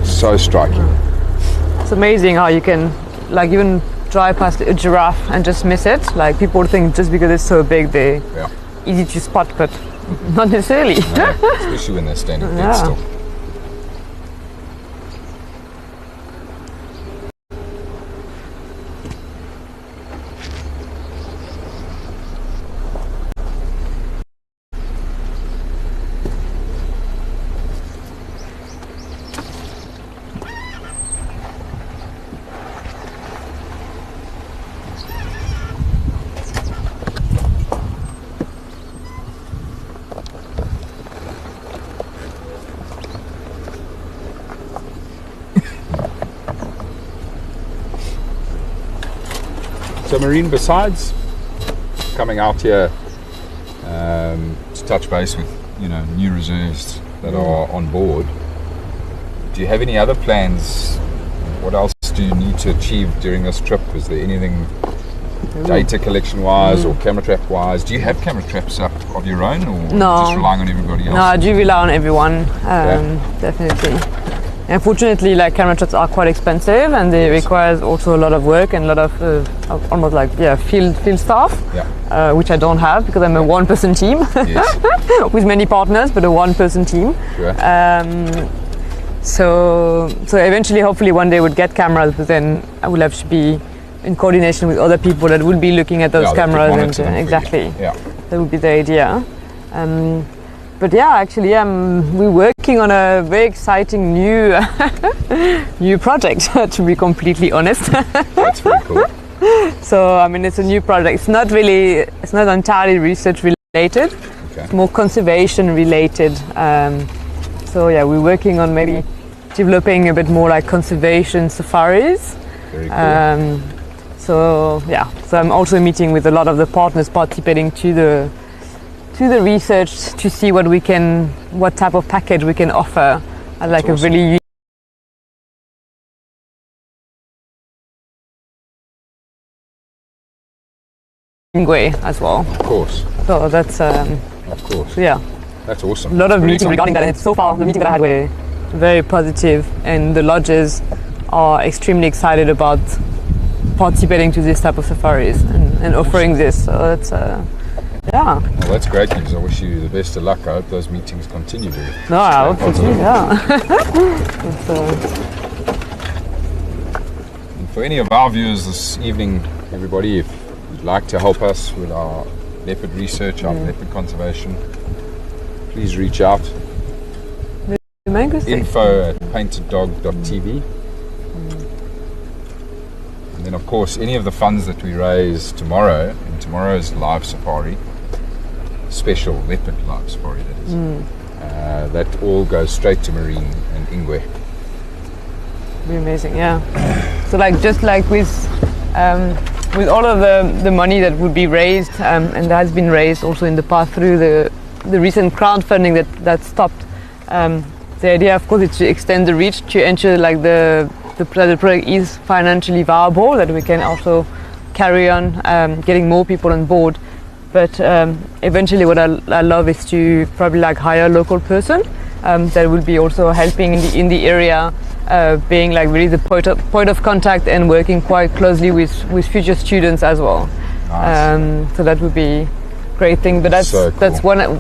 So striking. It's amazing how you can, like, even drive past a giraffe and just miss it. Like, people think just because it's so big, they're easy to spot, but not necessarily. No, especially when they're standing dead still. So Marine, besides coming out here to touch base with new reserves that are on board, do you have any other plans? What else do you need to achieve during this trip? Is there anything data collection wise or camera trap wise? Do you have camera traps up of your own, or just relying on everybody else? No, I do rely on everyone, definitely. Unfortunately, like, camera traps are quite expensive, and they requires also a lot of work and a lot of almost like field staff, which I don't have because I'm a one-person team with many partners, but a one-person team. Sure. So eventually, hopefully, one day would get cameras, but then I will have to be in coordination with other people that will be looking at those cameras, and exactly, that would be the idea. But actually, we're working on a very exciting new project, to be completely honest. That's very cool. So, I mean, it's a new project. It's not entirely research related. It's more conservation related. So, we're working on maybe developing a bit more like conservation safaris. Very cool. So I'm also meeting with a lot of the partners participating to the research to see what type of package we can offer as like a really Ingwe as well. Of course. So that's of course. Yeah. That's awesome. A lot of meetings regarding that, and so far the meetings that I had were very positive, and the lodges are extremely excited about participating to this type of safaris and offering this. So that's Well, that's great news. I wish you the best of luck. I hope those meetings continue. No, I hope so too. And for any of our viewers this evening, everybody, if like to help us with our leopard research, our leopard conservation, please reach out. info@painteddog.tv. And then of course any of the funds that we raise tomorrow in tomorrow's live safari, special leopard live safari that is, that all goes straight to Marine and Ingwe. Be amazing, yeah. So like just like with all of the money that would be raised and that has been raised also in the past through the recent crowdfunding that stopped. The idea, of course, is to extend the reach to ensure like the project is financially viable, that we can also carry on getting more people on board. But eventually, what I love is to probably like hire a local person that will be also helping in the area, being like really the point of contact and working quite closely with future students as well. Nice. So that would be a great thing. But that's So cool.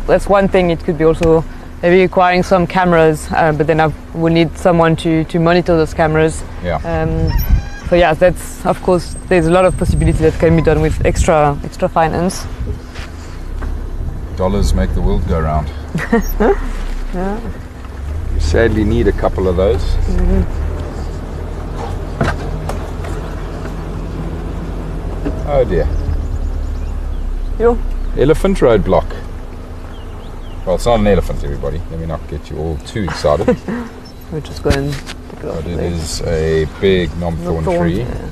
that's one thing. It could be also maybe acquiring some cameras, but then we'll need someone to monitor those cameras. Yeah. So yeah, that's of course there's a lot of possibility that can be done with extra finance. Dollars make the world go round. Yeah. We sadly need a couple of those. Oh dear. Yo. Elephant roadblock. Well, it's not an elephant, everybody. Let me not get you all too excited. We're just going to pick it up. But it is a big knobthorn tree. Yeah.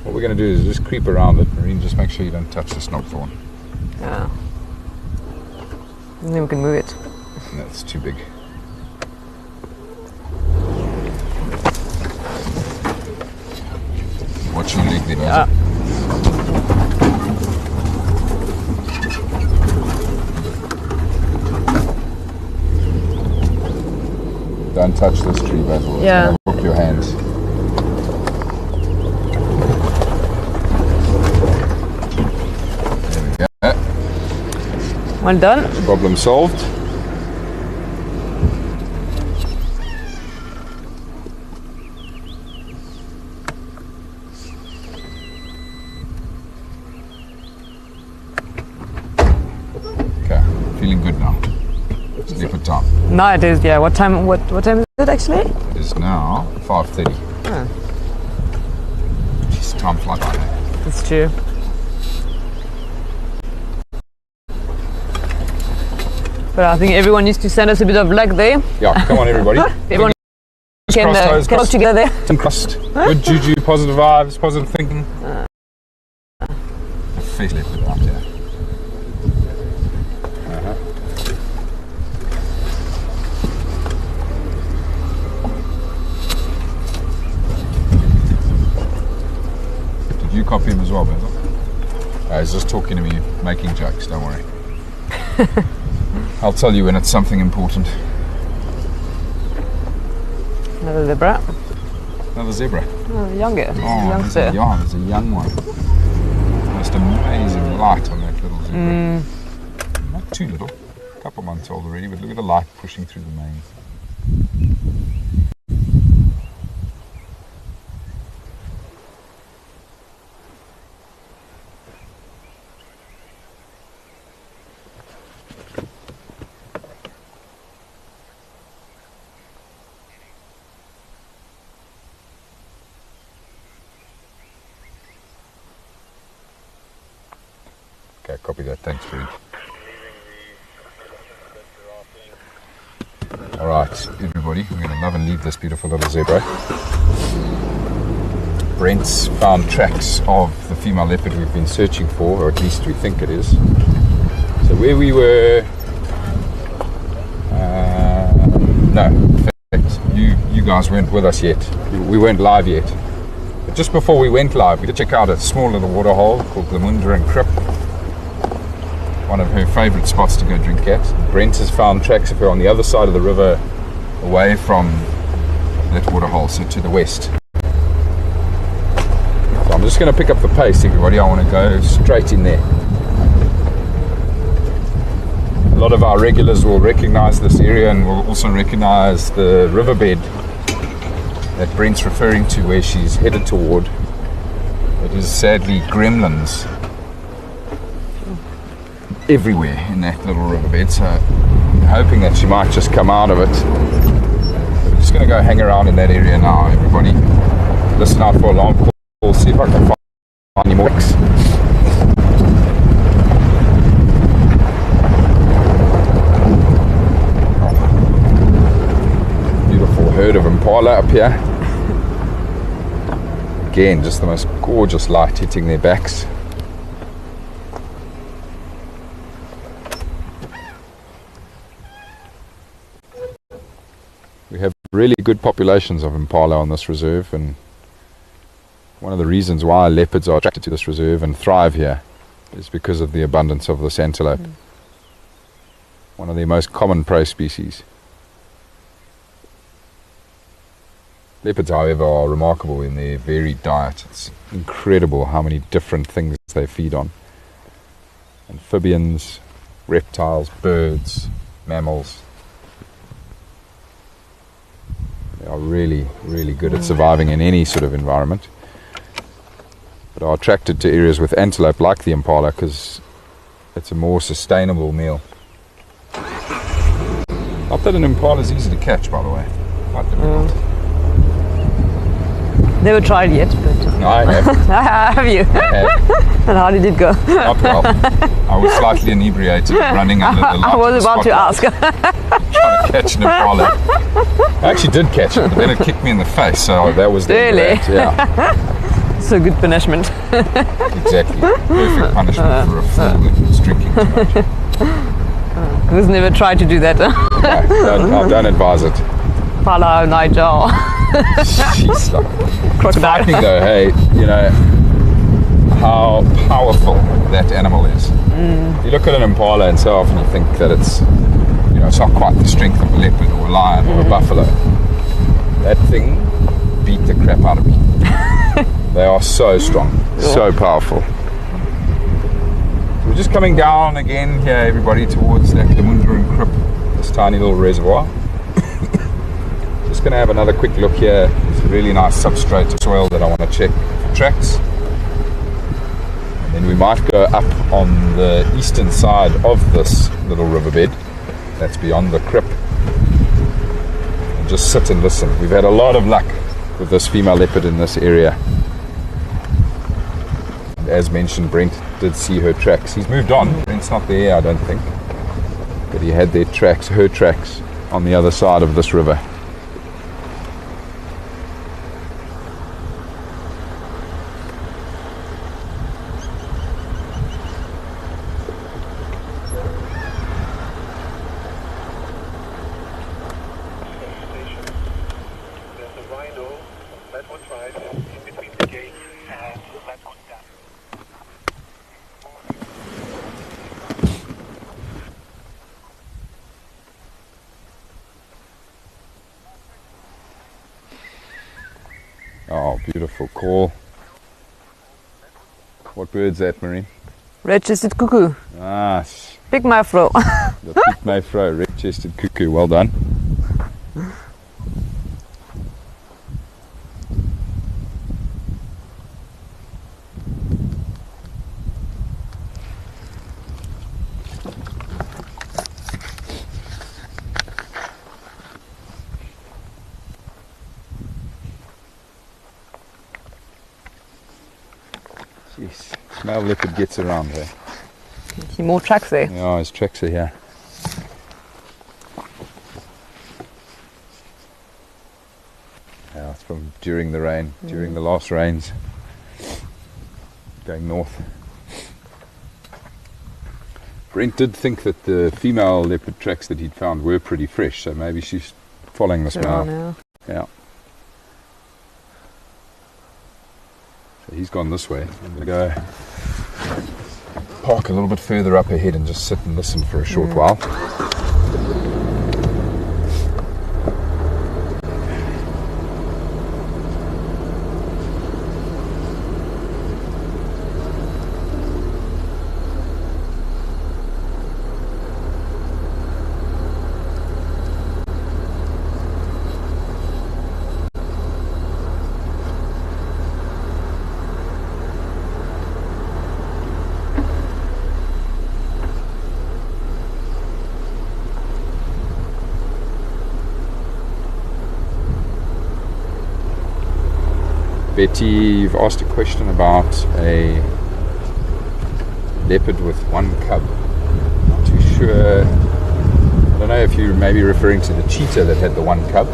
What we're going to do is just creep around it, Marine. Just make sure you don't touch this knobthorn. Yeah. And then we can move it. That's too big. Watch your leg there, Yeah. Don't touch this tree, Basil. It's Yeah. gonna hook your hands. There we go. Well done. Problem solved. Okay, feeling good now. It's leopard time. No, it is. Yeah. What time? What time is it actually? It is now 5:30. Oh, Jeez, time flies by. that's true. But I think everyone needs to send us a bit of luck there. Yeah, come on everybody. Everyone can crossed, toes work crossed. together. Some crust. Good juju, positive vibes, positive thinking. A face leopard out there. Did you copy him as well, Basil? He's just talking to me, making jokes, don't worry. I'll tell you when it's something important. Another zebra. Another zebra. Oh, younger. Oh, Youngster. there's a young one. Most amazing light on that little zebra. Not too little, a couple months old already, but look at the light pushing through the mane. Okay, copy that. Thanks, Brent. Alright, everybody, we're going to love and leave this beautiful little zebra. Brent's found tracks of the female leopard we've been searching for, or at least we think it is. So where we were... no, in fact, you guys weren't with us yet. We weren't live yet. But just before we went live, we did check out a small little water hole called Lamunda and Krip. One of her favourite spots to go drink at. Brent has found tracks of her on the other side of the river, away from that waterhole, so to the west. So I'm just going to pick up the pace, everybody. I want to go straight in there. A lot of our regulars will recognise this area and will also recognise the riverbed that Brent's referring to, where she's headed toward. It is sadly gremlins everywhere in that little riverbed, so I'm hoping that she might just come out of it. We're just going to go hang around in that area now, everybody. Listen out for alarm calls, see if I can find any more tracks. Beautiful herd of impala up here. Again, just the most gorgeous light hitting their backs. We have really good populations of impala on this reserve, and one of the reasons why leopards are attracted to this reserve and thrive here is because of the abundance of this antelope. One of the most common prey species. Leopards, however, are remarkable in their varied diet. It's incredible how many different things they feed on. Amphibians, reptiles, birds, mammals. They are really, really good at surviving in any sort of environment, but are attracted to areas with antelope like the impala because it's a more sustainable meal. Not that an impala is easy to catch, by the way. Quite difficult. Never tried yet, but No, I have. have you? I have. And how did it go? Not well. I was slightly inebriated, running under the light. I was about to ask. Trying to catch an impala. I actually did catch it, but then it kicked me in the face, so that was the end of Really? that. So good punishment. Yeah, exactly. Perfect punishment for a fool who's drinking too much. Who's never tried to do that? I don't advise it. Pala, Nigel, Jeez, like, crocodile. frightening though, hey, you know, how powerful that animal is. You look at an impala and so often you think that it's, you know, it's not quite the strength of a leopard or a lion or a buffalo. That thing beat the crap out of me. They are so strong, so powerful. So we're just coming down again here, everybody, towards that Lemunderen Krip, this tiny little reservoir. Just going to have another quick look here. It's a really nice substrate soil that I want to check for tracks. And then we might go up on the eastern side of this little riverbed that's beyond the Krip and just sit and listen. We've had a lot of luck with this female leopard in this area. And as mentioned, Brent did see her tracks. He's moved on. Brent's not there, I don't think. But he had their tracks, her tracks, on the other side of this river. Oh, beautiful call. What bird's that, Marine? Red-chested cuckoo. Nice. Big mafro. The Piet Mayfro, red-chested cuckoo. Well done. Jeez, male leopard gets around there. See more tracks there. Yeah, his tracks are here. Yeah, it's from during the rain, during the last rains. Going north. Brent did think that the female leopard tracks that he'd found were pretty fresh, so maybe she's following this male. Now. Yeah. So he's gone this way. I'm going to go park a little bit further up ahead and just sit and listen for a short while. Betty, you've asked a question about a leopard with one cub. Not too sure. I don't know if you're maybe referring to the cheetah that had the one cub.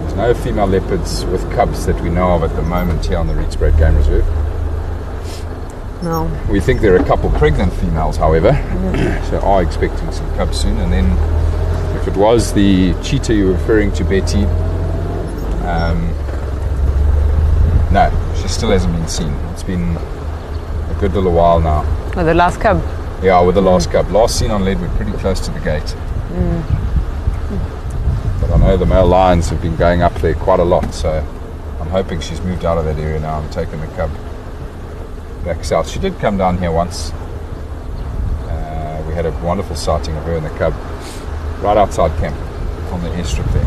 There's no female leopards with cubs that we know of at the moment here on the Rietspruit Game Reserve. No. We think there are a couple pregnant females, however, so are expecting some cubs soon. And then if it was the cheetah you were referring to, Betty, no, she still hasn't been seen. It's been a good little while now. Oh, the last cub. Yeah, with the last cub. Last seen on Leopard, pretty close to the gate. But I know the male lions have been going up there quite a lot, so I'm hoping she's moved out of that area now and taken the cub back south. She did come down here once. We had a wonderful sighting of her and the cub right outside camp on the airstrip there.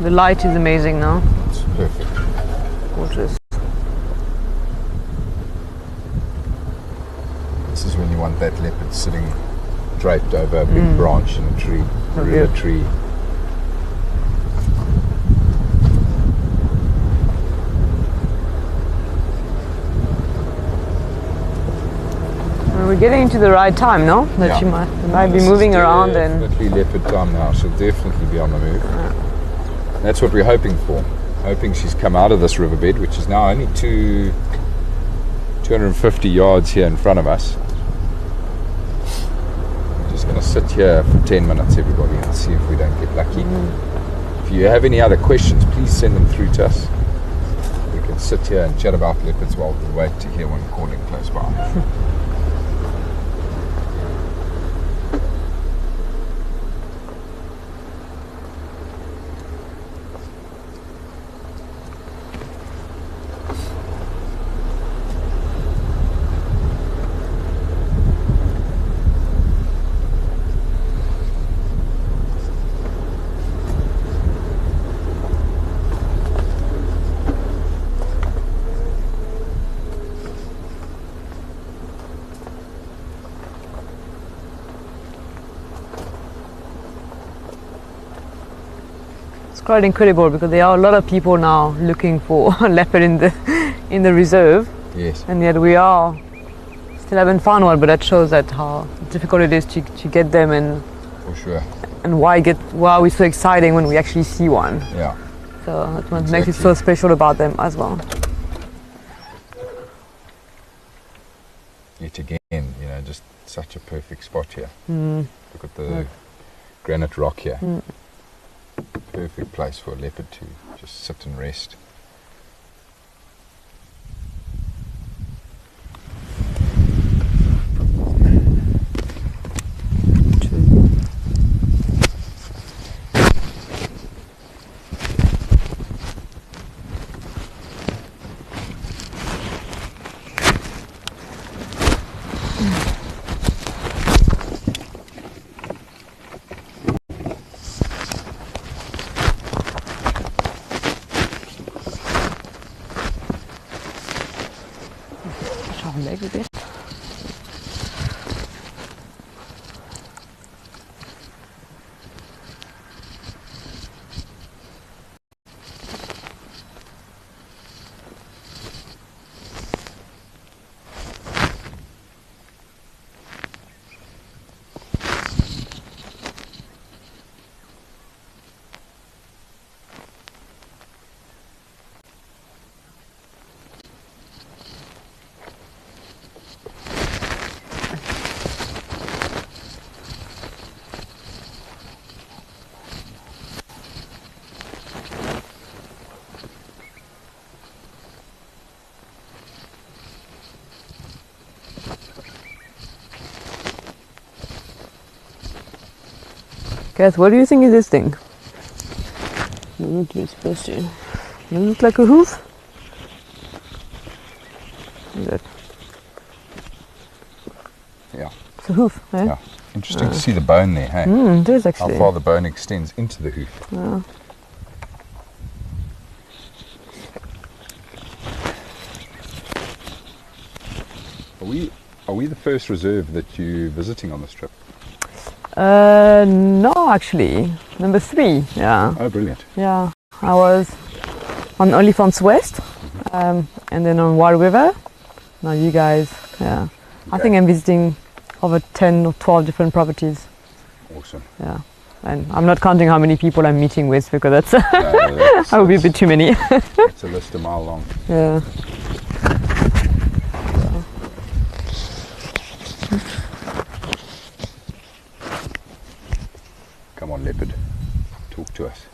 The light is amazing now. It's perfect. Gorgeous. This is when you want that leopard sitting draped over a big branch in a tree, Oh, real yeah. tree. Well, we're getting into the right time, no? That Yeah. she might be This moving is around and definitely leopard time now. She'll definitely be on the move. That's what we're hoping for. Hoping she's come out of this riverbed, which is now only 250 yards here in front of us. We're just going to sit here for 10 minutes, everybody, and see if we don't get lucky. If you have any other questions, please send them through to us. We can sit here and chat about leopards while we wait to hear one calling close by. it's quite incredible because there are a lot of people now looking for leopard in the reserve, Yes. and yet we are still haven't found one. But that shows that how difficult it is to get them, and For sure. why are we so exciting when we actually see one. Yeah. So that's what makes it Exactly. so special about them as well. Yet again, just such a perfect spot here. Look at the granite rock here. Perfect place for a leopard to just sit and rest. Push our leg a bit. Gareth, what do you think is this thing? What you're supposed to. Does it look like a hoof? Is it? Yeah. It's a hoof, eh? Yeah. Interesting to see the bone there, hey? It is How actually. far the bone extends into the hoof. Yeah. Are we the first reserve that you're visiting on this trip? No, actually. Number 3, yeah. Oh, brilliant. Yeah. I was on Olifants West, and then on Wild River. Now you guys, yeah. I think I'm visiting over 10 or 12 different properties. Awesome. Yeah. And I'm not counting how many people I'm meeting with because that's That's that would be a bit too many. it's a list a mile long. Yeah. Come on, Leopard. Talk to us.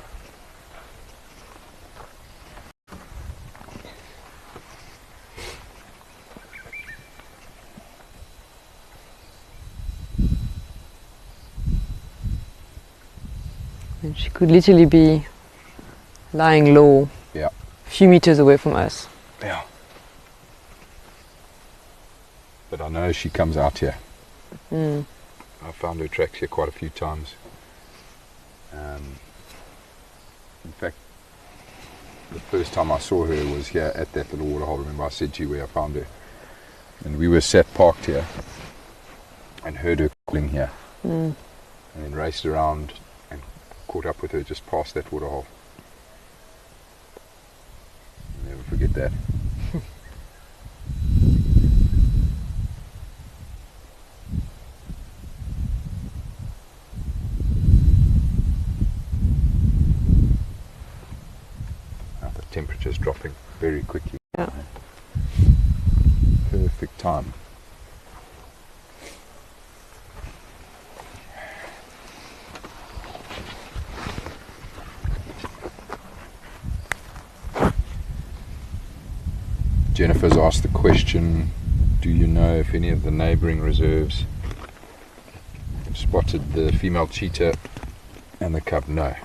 And she could literally be lying low, Yeah. a few meters away from us. Yeah. But I know she comes out here. I found her tracks here quite a few times. In fact, the first time I saw her was here at that little waterhole. Remember I said to you where I found her? And we were sat parked here and heard her calling here. And then raced around and caught up with her just past that waterhole. I'll never forget that. Temperature's dropping very quickly. Yeah. Perfect time. Jennifer's asked the question, do you know if any of the neighbouring reserves have spotted the female cheetah and the cub? No.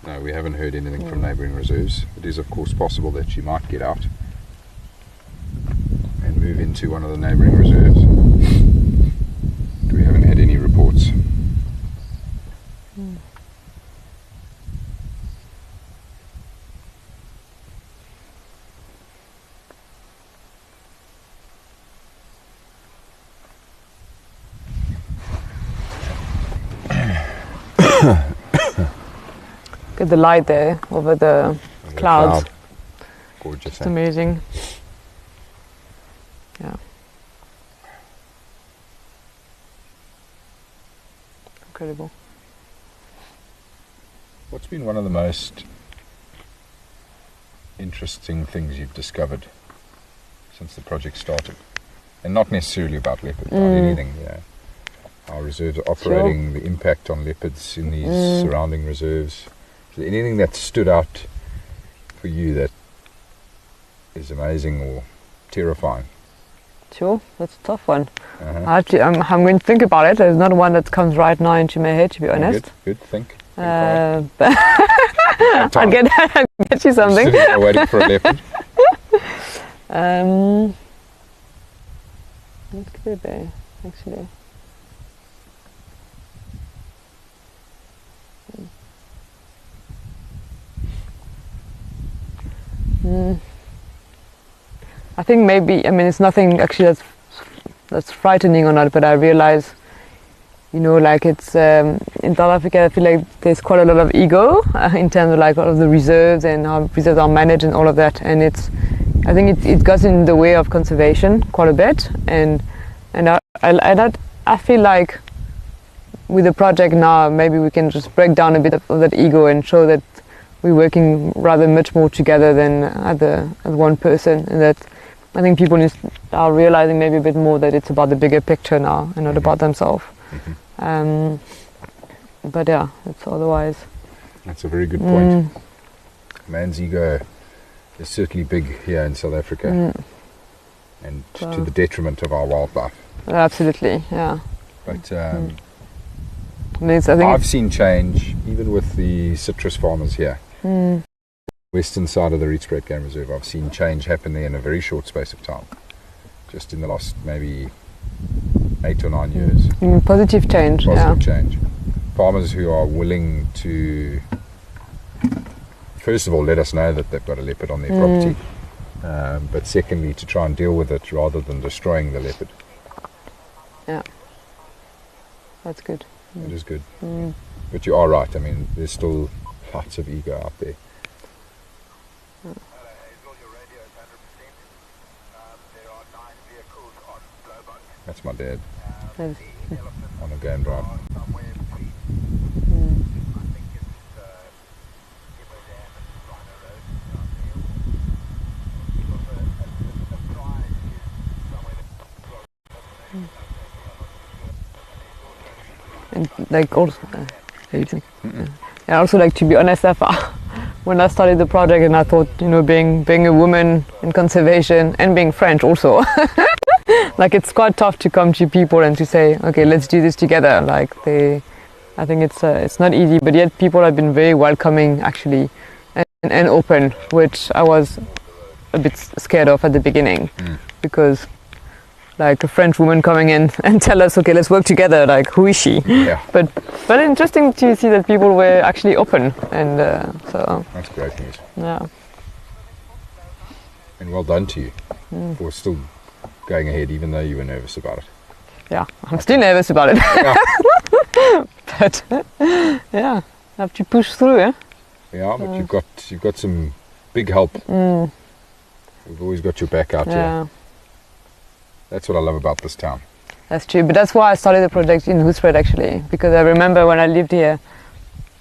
No, we haven't heard anything from neighbouring reserves. It is of course possible that she might get out and move into one of the neighbouring reserves. We haven't had any reports. Get the light there over the clouds. Gorgeous. It's amazing. Yeah. Incredible. What's been one of the most interesting things you've discovered since the project started? And not necessarily about leopard, about anything, you know. Our reserves are operating, the impact on leopards in these surrounding reserves. Is there anything that stood out for you that is amazing or terrifying? Sure, that's a tough one. I'm going to think about it. There's not one that comes right now into my head, to be honest. Good, think. I'll get you something. Sitting there waiting for a leopard. What could it be, actually? I think maybe, I mean, it's nothing actually that's frightening or not, but I realize, you know, like it's in South Africa, I feel like there's quite a lot of ego in terms of like all of the reserves and how reserves are managed and all of that, and I think it goes in the way of conservation quite a bit, and I feel like with the project now, maybe we can just break down a bit of that ego and show that we're working rather much more together than as one person, and that I think people are realizing maybe a bit more that it's about the bigger picture now and not about themselves. But yeah, it's otherwise. That's a very good point. Man's ego is certainly big here in South Africa, and to the detriment of our wildlife. Absolutely, yeah. But And I think I've seen change, even with the citrus farmers here. Western side of the Rietspruit Game Reserve, I've seen change happen there in a very short space of time. Just in the last maybe 8 or 9 years. positive change. Positive change. Farmers who are willing to, first of all, let us know that they've got a leopard on their property. But secondly, to try and deal with it rather than destroying the leopard. Yeah, that's good. It is good. But you are right, I mean, there's still lots of ego out there. That's my dad That's- on a game drive. And like also, also like, to be honest, when I started the project, and I thought, being a woman in conservation and being French also, like it's quite tough to come to people and to say, okay, let's do this together. Like I think it's not easy, but yet people have been very welcoming actually, and open, which I was a bit scared of at the beginning, because like a French woman coming in and tell us, okay, let's work together. Like, who is she? Yeah. But interesting to see that people were actually open, and so That's great news. yeah. And well done to you for still going ahead, even though you were nervous about it. Yeah, I'm still nervous about it. Yeah, But yeah, have to push through, eh? yeah, but you've got some big help. We've always got your back out here. Yeah, That's what I love about this town. that's true. But that's why I started the project in Rietspruit actually, because I remember when I lived here,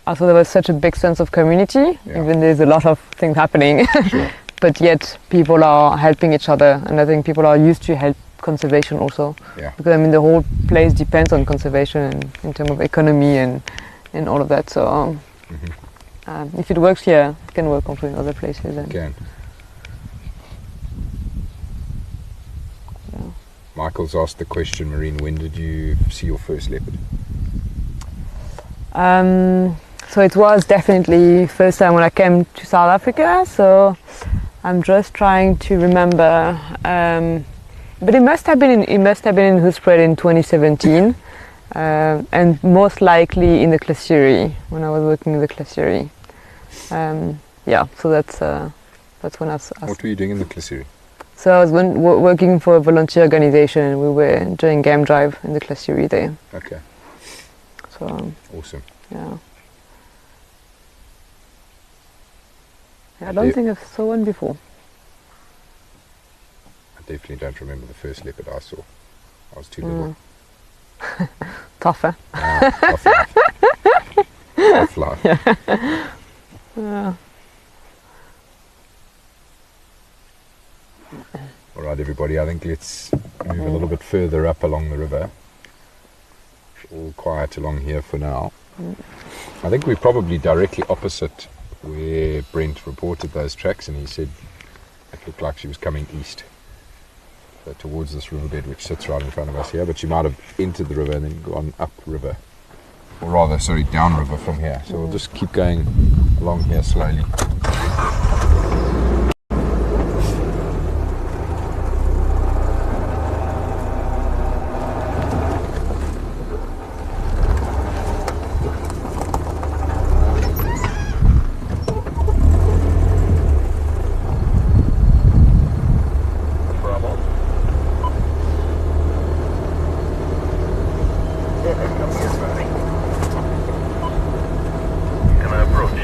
I thought there was such a big sense of community, Yeah. even there's a lot of things happening. Sure. But yet people are helping each other, and I think people are used to help conservation also. Yeah. Because I mean the whole place depends on conservation and in terms of economy and all of that. So if it works here, it can work also in other places. And Again. Michael's asked the question, Marine, when did you see your first leopard? so it was definitely first time when I came to South Africa. So I'm just trying to remember. But it must have been in Rietspruit in 2017, and most likely in the glacieri when I was working in the glacieri. Yeah, so that's when I was. What were you doing in the glacieri? So I was working for a volunteer organization, and we were doing game drive in the glacieri there. Okay, So awesome. yeah. I don't think I saw one before. I definitely don't remember the first leopard I saw. I was too little. Tough, eh? Tough life. Tough life. Yeah. All right, everybody, I think let's move a little bit further up along the river. All quiet along here for now. I think we're probably directly opposite where Brent reported those tracks, and he said it looked like she was coming east. So towards this riverbed which sits right in front of us here, but she might have entered the river and then gone up river. Or rather, sorry, down river from here. So we'll just keep going along here slowly. Can I approach?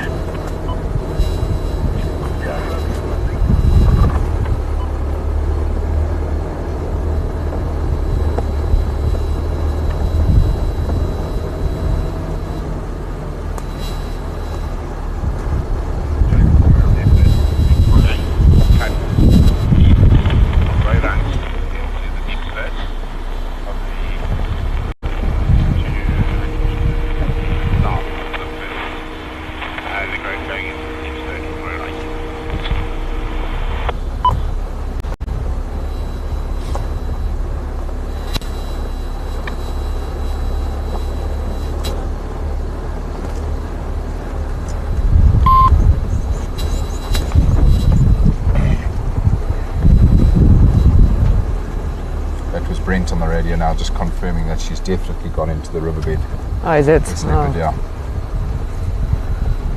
That was Brent on the radio now, just confirming that she's definitely gone into the riverbed. Oh, is it? This Oh. leopard, yeah.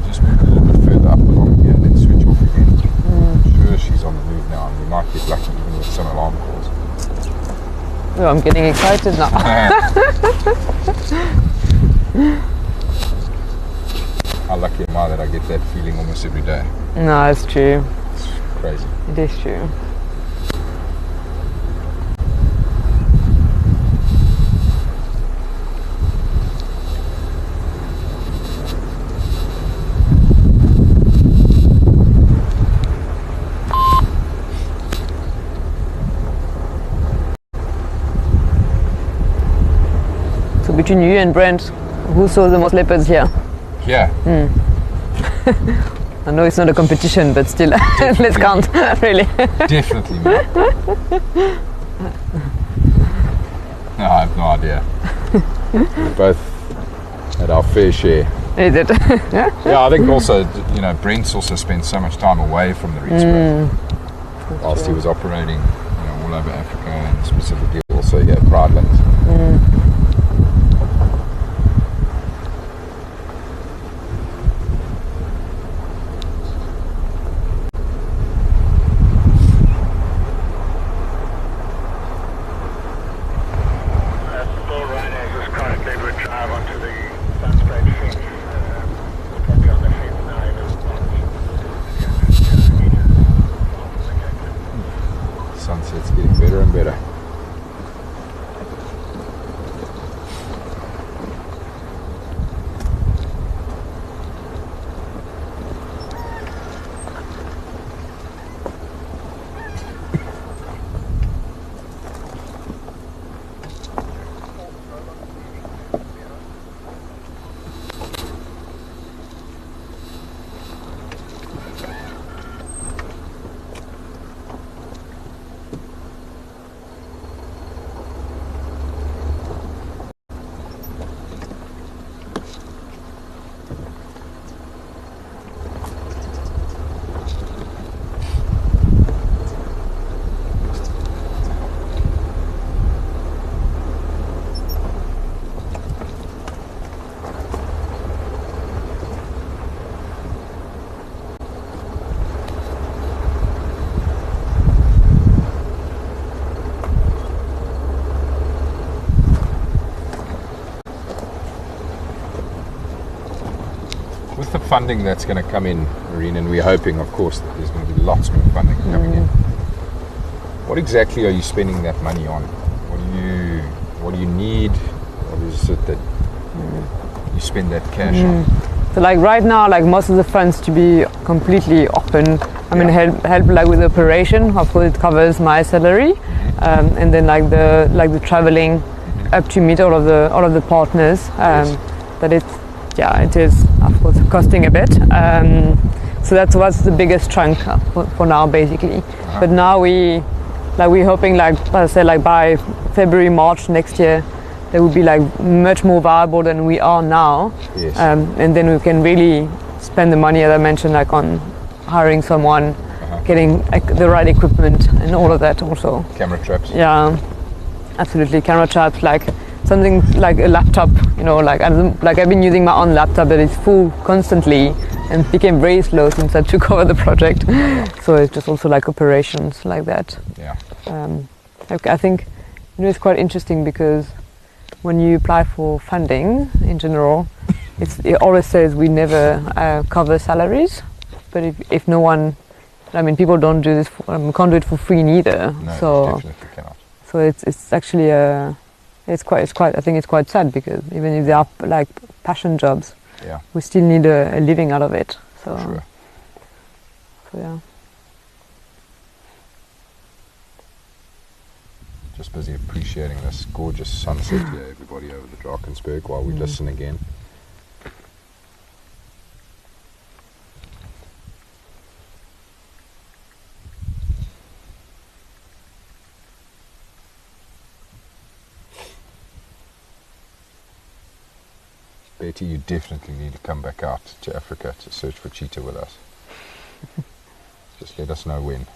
Just move a little bit further up along here and then switch off again. I'm sure she's on the move now, and we might get lucky even with some alarm calls. Oh, I'm getting excited now. How lucky am I that I get that feeling almost every day? No, it's true. It's crazy. It is true. So between you and Brent, who saw the most leopards here? Yeah. I know it's not a competition, but still, let's count, really. Definitely me. No, I have no idea. We both had our fair share. Is it? Yeah, I think also, you know, Brent's also spent so much time away from the Rietspruit whilst he was operating, you know, all over Africa and specifically also here at Pridelands. All right, just currently we drive onto the Sunspread fence. Probably on the fence now. Sunset's getting better and better. With the funding that's going to come in, Marine, and we're hoping, of course, that there's going to be lots more funding coming in. What exactly are you spending that money on? What do you need? What is it that you spend that cash on? So like right now, like most of the funds to be completely open. I mean, help like with the operation. Of course, it covers my salary, and then like the traveling up to meet all of the partners. That it is of course costing a bit. So that's what's the biggest chunk for now, basically. But now we're hoping, like I said, like by February, March next year, they will be like much more viable than we are now. Yes. And then we can really spend the money, as I mentioned, like on hiring someone, getting like, the right equipment and all of that also. Camera traps. Yeah, absolutely. Camera traps, like something like a laptop, you know, like I've been using my own laptop that is full constantly and became very slow since I took over the project. So it's just also like operations like that. Yeah. I think, you know, it's quite interesting because when you apply for funding in general, it always says we never cover salaries. But if no one, I mean, people don't do this, can't do it for free neither. No, So definitely cannot. so it's actually it's quite I think it's quite sad because even if they are like passion jobs, Yeah. we still need a living out of it. So, Sure. so yeah. Just busy appreciating this gorgeous sunset here, everybody, over the Drakensberg while we listen again. Betty, you definitely need to come back out to Africa to search for cheetah with us. Just let us know when.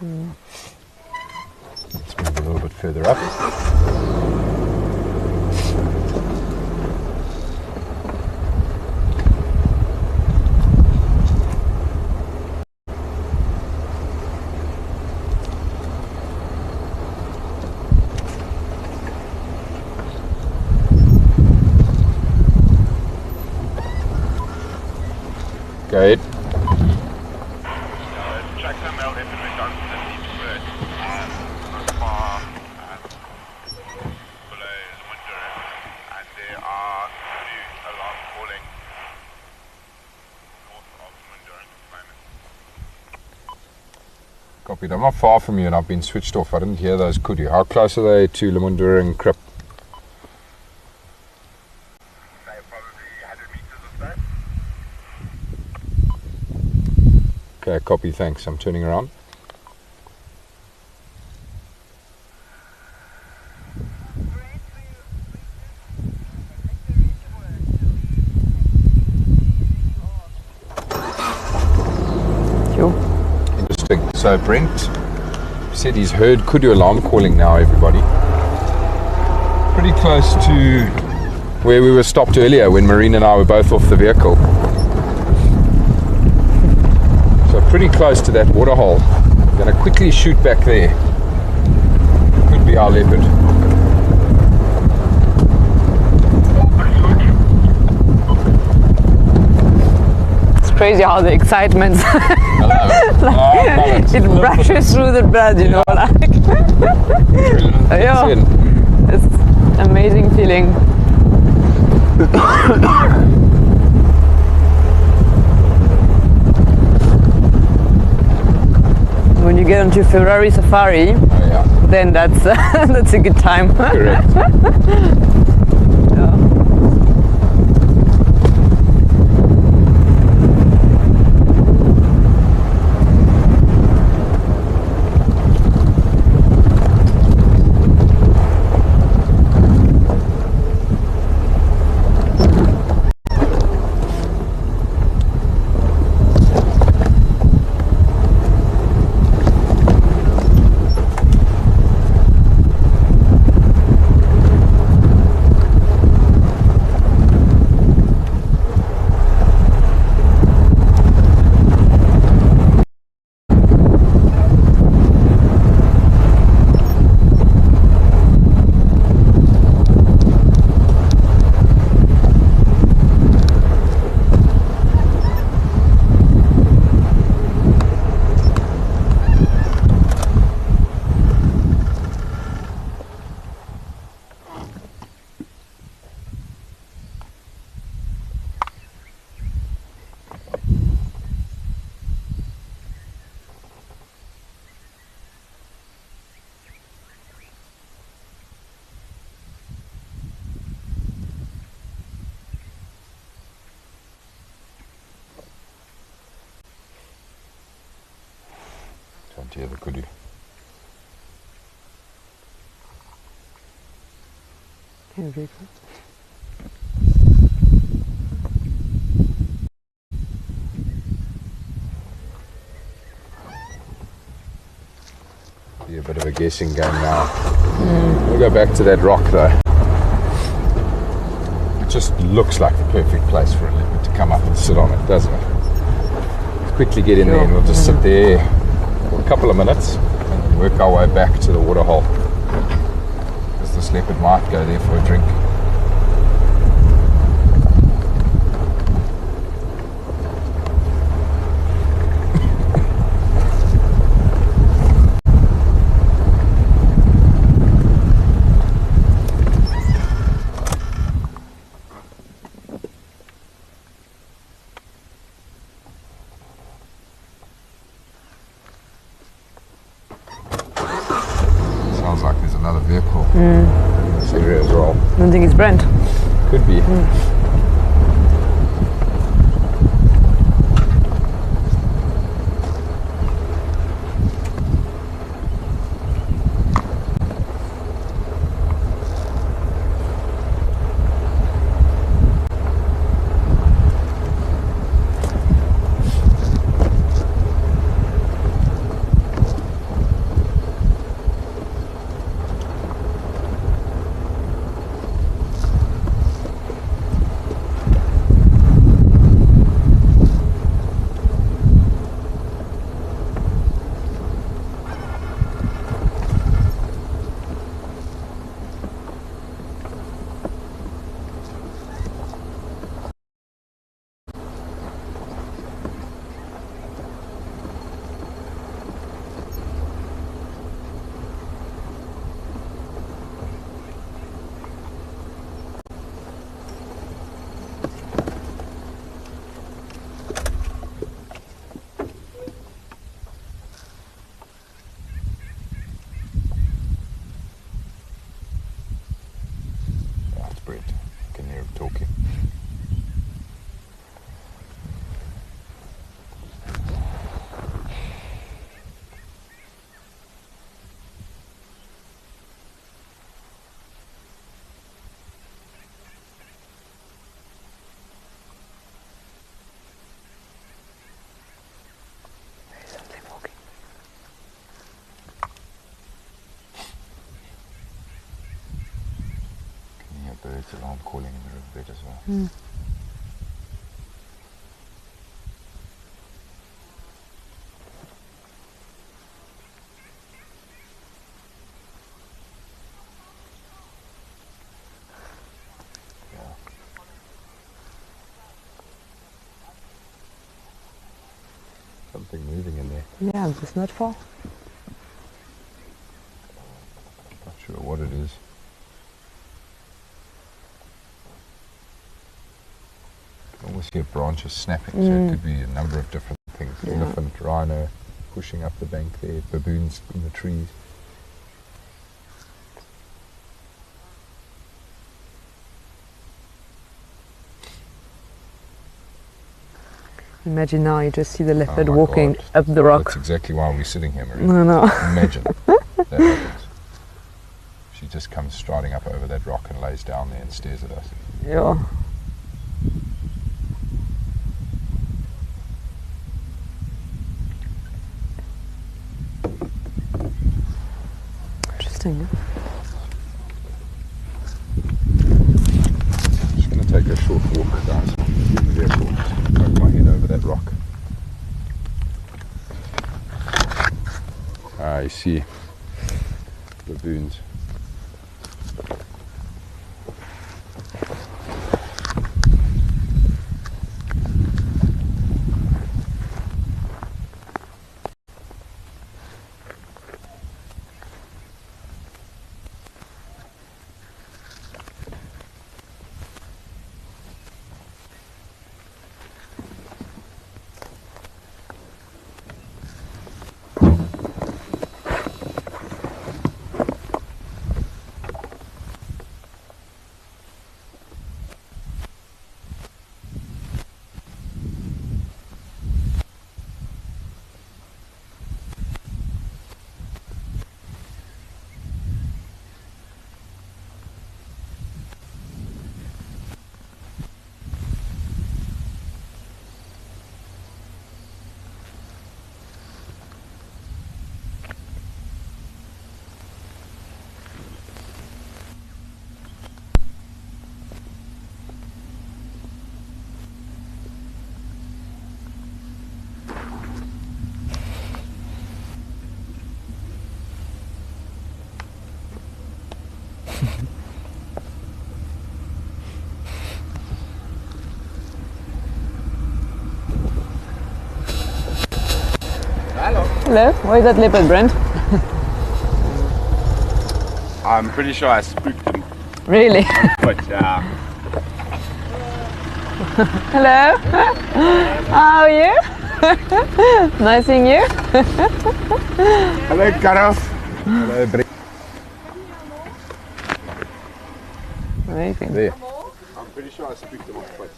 Let's move a little bit further up. Go ahead. Check them out in regards to the deep spread. Not far below Leopard, and there are 2 alarms calling north of Leopard at the moment. Copied. I'm not far from you and I've been switched off. I didn't hear those kudu. How close are they to Leopard and Krip? They're probably 100 meters or so. Okay, copy, thanks. I'm turning around. Cool. Interesting. So Brent said he's heard kudu alarm calling now, everybody. Pretty close to where we were stopped earlier when Marine and I were both off the vehicle. So pretty close to that waterhole. Gonna quickly shoot back there. Could be our leopard. It's crazy how the excitement it rushes through the blood, you know, like yeah, it's amazing feeling. When you get onto Ferrari Safari, then that's that's a good time. Correct. Yeah. Can't hear the kudu. Be a bit of a guessing game now. We'll go back to that rock though. It just looks like the perfect place for a leopard to come up and sit on it, doesn't it? Let's quickly get in there and we'll just sit there for a couple of minutes and then work our way back to the waterhole. Because this leopard might go there for a drink. Sounds like there's another vehicle in this area as well. I don't think it's Brent. Could be. Brent. You can hear him talking. Birds alarm calling in the riverbed as well. Yeah. Something moving in there. Yeah, it's not far. Not sure what it is. Almost hear branches snapping, so it could be a number of different things. Yeah. Elephant, rhino, pushing up the bank there, baboons in the trees. Imagine now you just see the leopard Oh my walking God. up the rock. That's exactly why we're sitting here, Marie. No. Imagine that happens. She just comes striding up over that rock and lays down there and stares at us. Yeah. Interesting. Just going to take a short walk, guys. In the vehicle, just poke my head over that rock. Ah, you see baboons. Hello, why is that leopard, Brent? I'm pretty sure I spooked him. Really? But yeah. Hello. How are you? Nice seeing you. Hello, Gareth. Hello, Brent. Amazing. There. I'm pretty sure I spooked him on foot.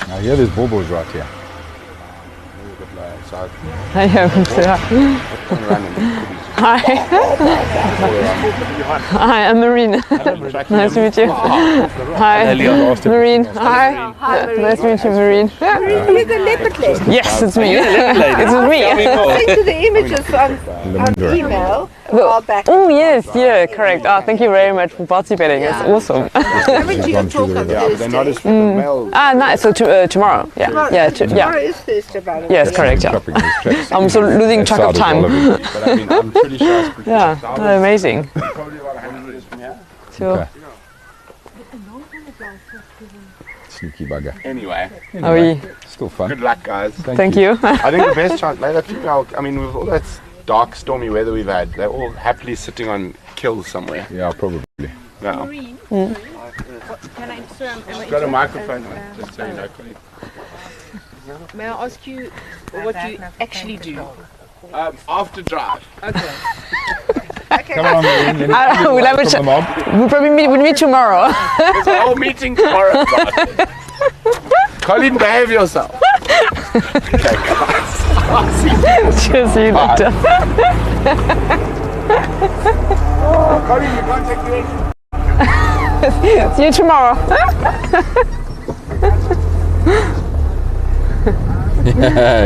Now here there's baubles right here. A little bit low outside. I am too. Hi. Hi, I'm Marine. Nice to meet you. Hi, Marine. Hi. Nice to meet you, Marine. You're the leopard lady. Yes, it's me. It's me. Sent you the images on email a while back. Oh yes, yeah, correct. Oh, thank you very much for participating. It's awesome. Haven't you talk on Yeah, but they're not as Thursday? male. Nice. So tomorrow. Yeah, yeah, Tomorrow is Thursday, by the way. Yes, correct. Yeah. Shopping these tracks. I'm so losing track of time. But I mean, I'm pretty sure I spooked him. Yeah, So I was amazing. probably about 100 meters from here. Sure. Okay. Sneaky bugger. Anyway, Oh, yeah. Still fun. good luck, guys. Thank you. I think the best chance, like, I mean, with all that dark, stormy weather we've had, they're all happily sitting on kills somewhere. Yeah, probably. Yeah. She's got a microphone, just so you know. May I ask you what you actually do? After drive. Okay. Come on, Marine. Let me I- pull you we'll away have a from chat. the mob. We'll probably meet tomorrow. There's a whole meeting tomorrow. Colin, behave yourself. Okay, guys. I'll see you. Cheers, see you later. Colin, you can't take the extra. See you tomorrow.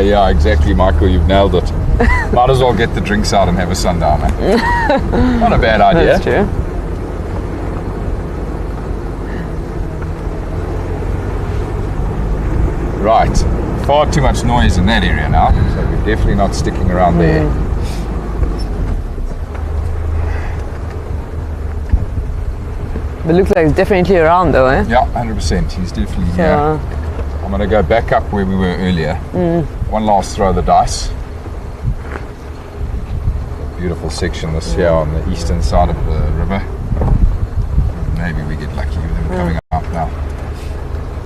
Yeah, exactly, Michael. You've nailed it. Might as well get the drinks out and have a sundown. Eh? Not a bad idea. That's true. Right. Far too much noise in that area now, so we're definitely not sticking around there. But it looks like it's definitely around though, eh? Yeah, 100%. He's definitely here. Yeah. I'm going to go back up where we were earlier. One last throw of the dice. Beautiful section this here on the eastern side of the river. Maybe we get lucky with him coming up now.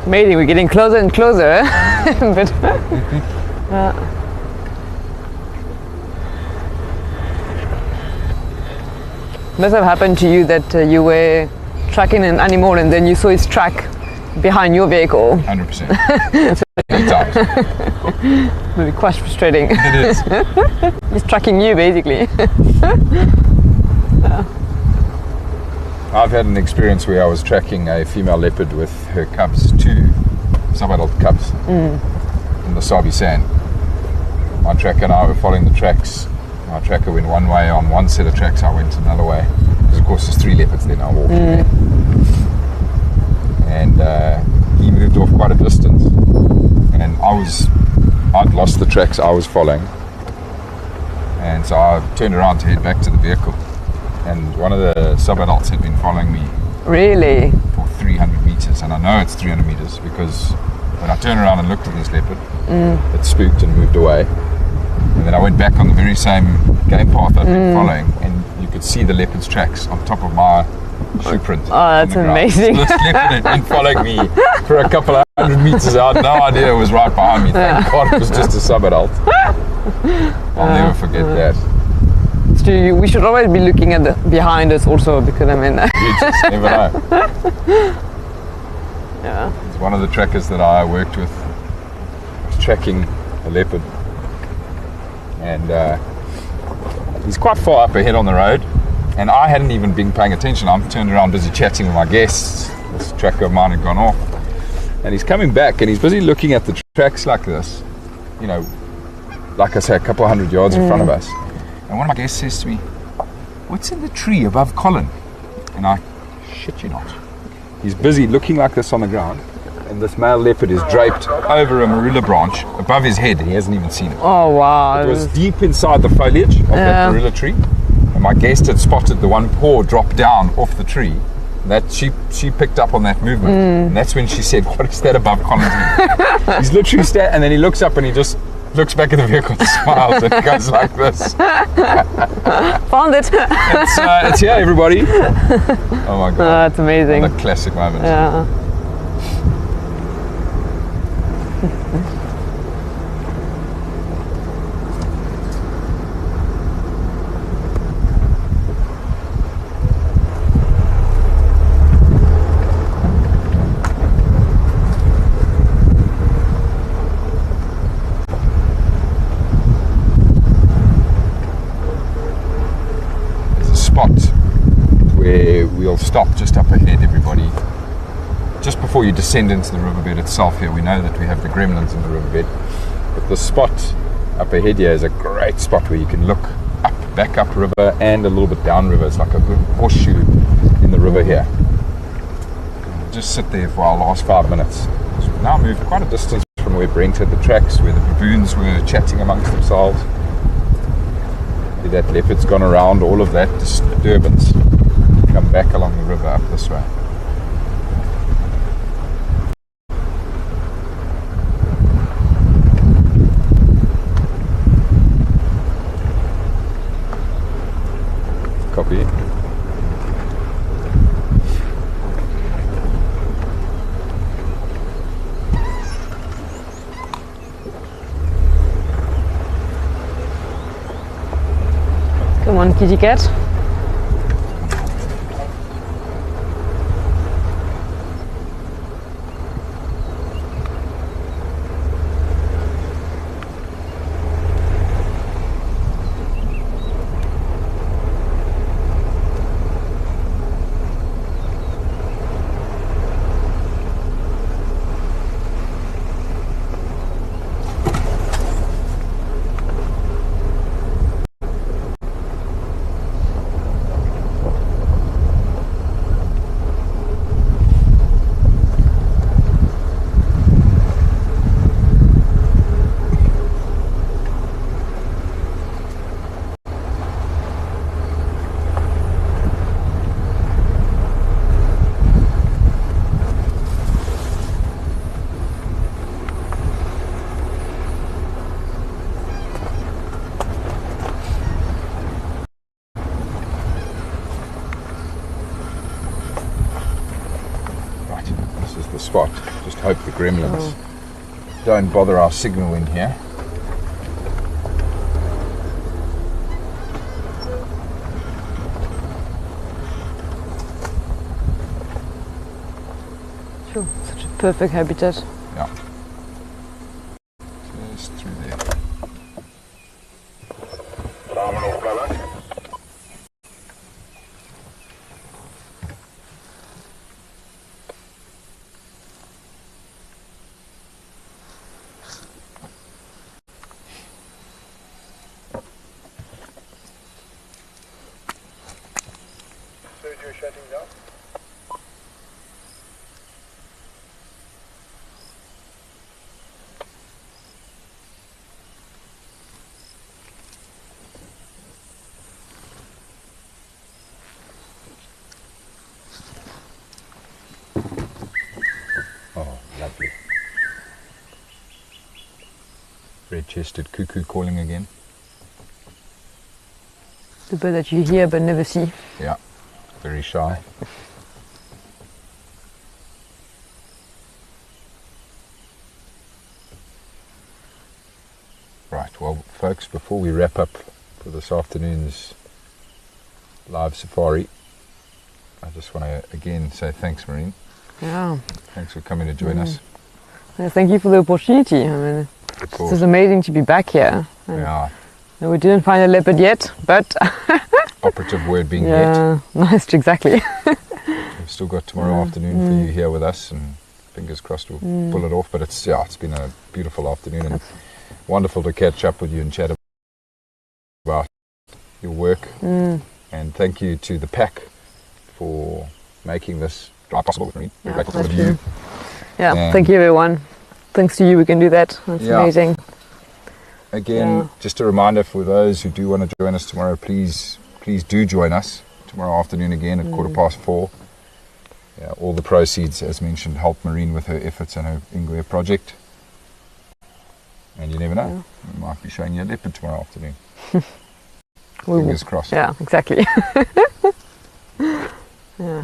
Maybe we're getting closer and closer, eh? But must have happened to you that you were tracking an animal and then you saw his track behind your vehicle. 100%. Many times. Maybe quite frustrating. It is. He's tracking you basically. I've had an experience where I was tracking a female leopard with her cubs, 2 sub-adult cubs, in the Sabi sand. My tracker and I were following the tracks. My tracker went one way on one set of tracks, I went another way. Because of course there's 3 leopards there now walking there. And he moved off quite a distance. And I'd lost the tracks I was following. And so I turned around to head back to the vehicle. And one of the sub-adults had been following me Really? for 300 meters, and I know it's 300 meters because when I turned around and looked at this leopard, it spooked and moved away. And then I went back on the very same game path I'd been following, and you could see the leopard's tracks on top of my shoe print. Oh, that's amazing. So this leopard had been following me for a couple of 100 meters. I had no idea it was right behind me. Thank God it was just a sub-adult. I'll never forget that. So we should always be looking at the behind us also, because I mean, You just never know. yeah. It's one of the trackers that I worked with was tracking a leopard, and he's quite far up ahead on the road, and I hadn't even been paying attention. I'm turned around busy chatting with my guests. This tracker of mine had gone off, and he's coming back and he's busy looking at the tracks like this, you know, like I say, a couple of 100 yards in front of us. And one of my guests says to me, "What's in the tree above Colin?" And I shit you not, he's busy looking like this on the ground, and this male leopard is draped over a marula branch above his head. He hasn't even seen it. Oh wow. It was deep inside the foliage of that marula tree, and my guest had spotted the one paw drop down off the tree. That she picked up on that movement, and that's when she said, "What is that above Colin's head?" He's literally and then he looks up and he just looks back at the vehicle and smiles and goes like this. Found it. It's here, everybody. Oh my God. That's amazing. What a classic moment. Yeah. Where we'll stop just up ahead, everybody. Just before you descend into the riverbed itself here, we know that we have the gremlins in the riverbed, but the spot up ahead here is a great spot where you can look up, back up river and a little bit down river. It's like a good horseshoe in the river here. We'll just sit there for our last 5 minutes. So we've now moved quite a distance from where Brent had the tracks, where the baboons were chatting amongst themselves. That leopard's gone around all of that disturbance, come back along the river up this way. Copy. Come on, kitty cat. the spot. Just hope the gremlins don't bother our signal in here. Sure, such a perfect habitat. Yeah. Just through there. Terminal flyback. Studio shutting down. Oh, lovely. Red-chested cuckoo calling again. The bird that you hear but never see. Yeah, very shy. Right, well, folks, before we wrap up for this afternoon's live safari, I just want to again say thanks, Marine. Yeah. Thanks for coming to join us. Yeah, thank you for the opportunity. I mean, Of it's course. just amazing to be back here. And Yeah, we didn't find a leopard yet, but operative word being yet. yeah, nice, exactly. We've still got tomorrow afternoon for you here with us, and fingers crossed we'll pull it off. But it's been a beautiful afternoon and wonderful to catch up with you and chat about your work. And thank you to the pack for making this drive possible with me. We're Yeah, grateful that's to you. true. Yeah, And- thank you everyone. Thanks to you, we can do that. That's Yeah. amazing. Again, Yeah. just a reminder for those who do want to join us tomorrow, please do join us tomorrow afternoon again at 4:15. Yeah, all the proceeds, as mentioned, help Marine with her efforts and her Ingwe project. And you never know, we might be showing you a leopard tomorrow afternoon. We Fingers crossed. Yeah, exactly. Yeah.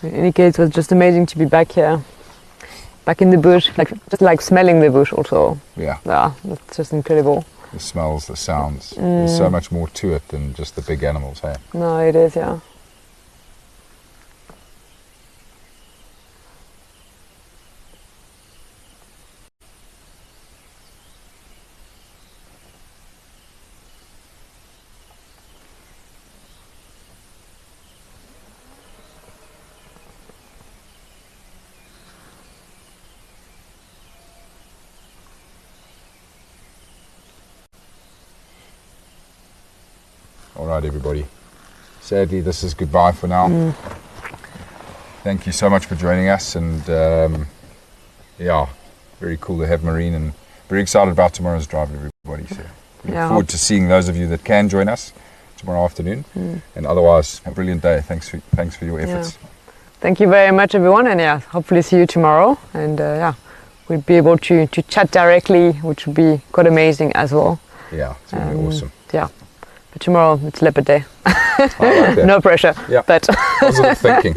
In any case, it was just amazing to be back here, back in the bush, just smelling the bush also. Yeah, Yeah, that's just incredible. the smells, the sounds. There's so much more to it than just the big animals, hey? No, it is, yeah. All right, everybody. Sadly, this is goodbye for now. Thank you so much for joining us, and very cool to have Marine, and very excited about tomorrow's drive, everybody. So we look forward to seeing those of you that can join us tomorrow afternoon, and otherwise, a brilliant day. Thanks for your efforts. Thank you very much, everyone, and hopefully see you tomorrow. And we'll be able to chat directly, which would be quite amazing as well. Yeah, it's going to be awesome. Yeah, but tomorrow it's Leopard Day. I like that. No pressure. Yeah. But Positive thinking.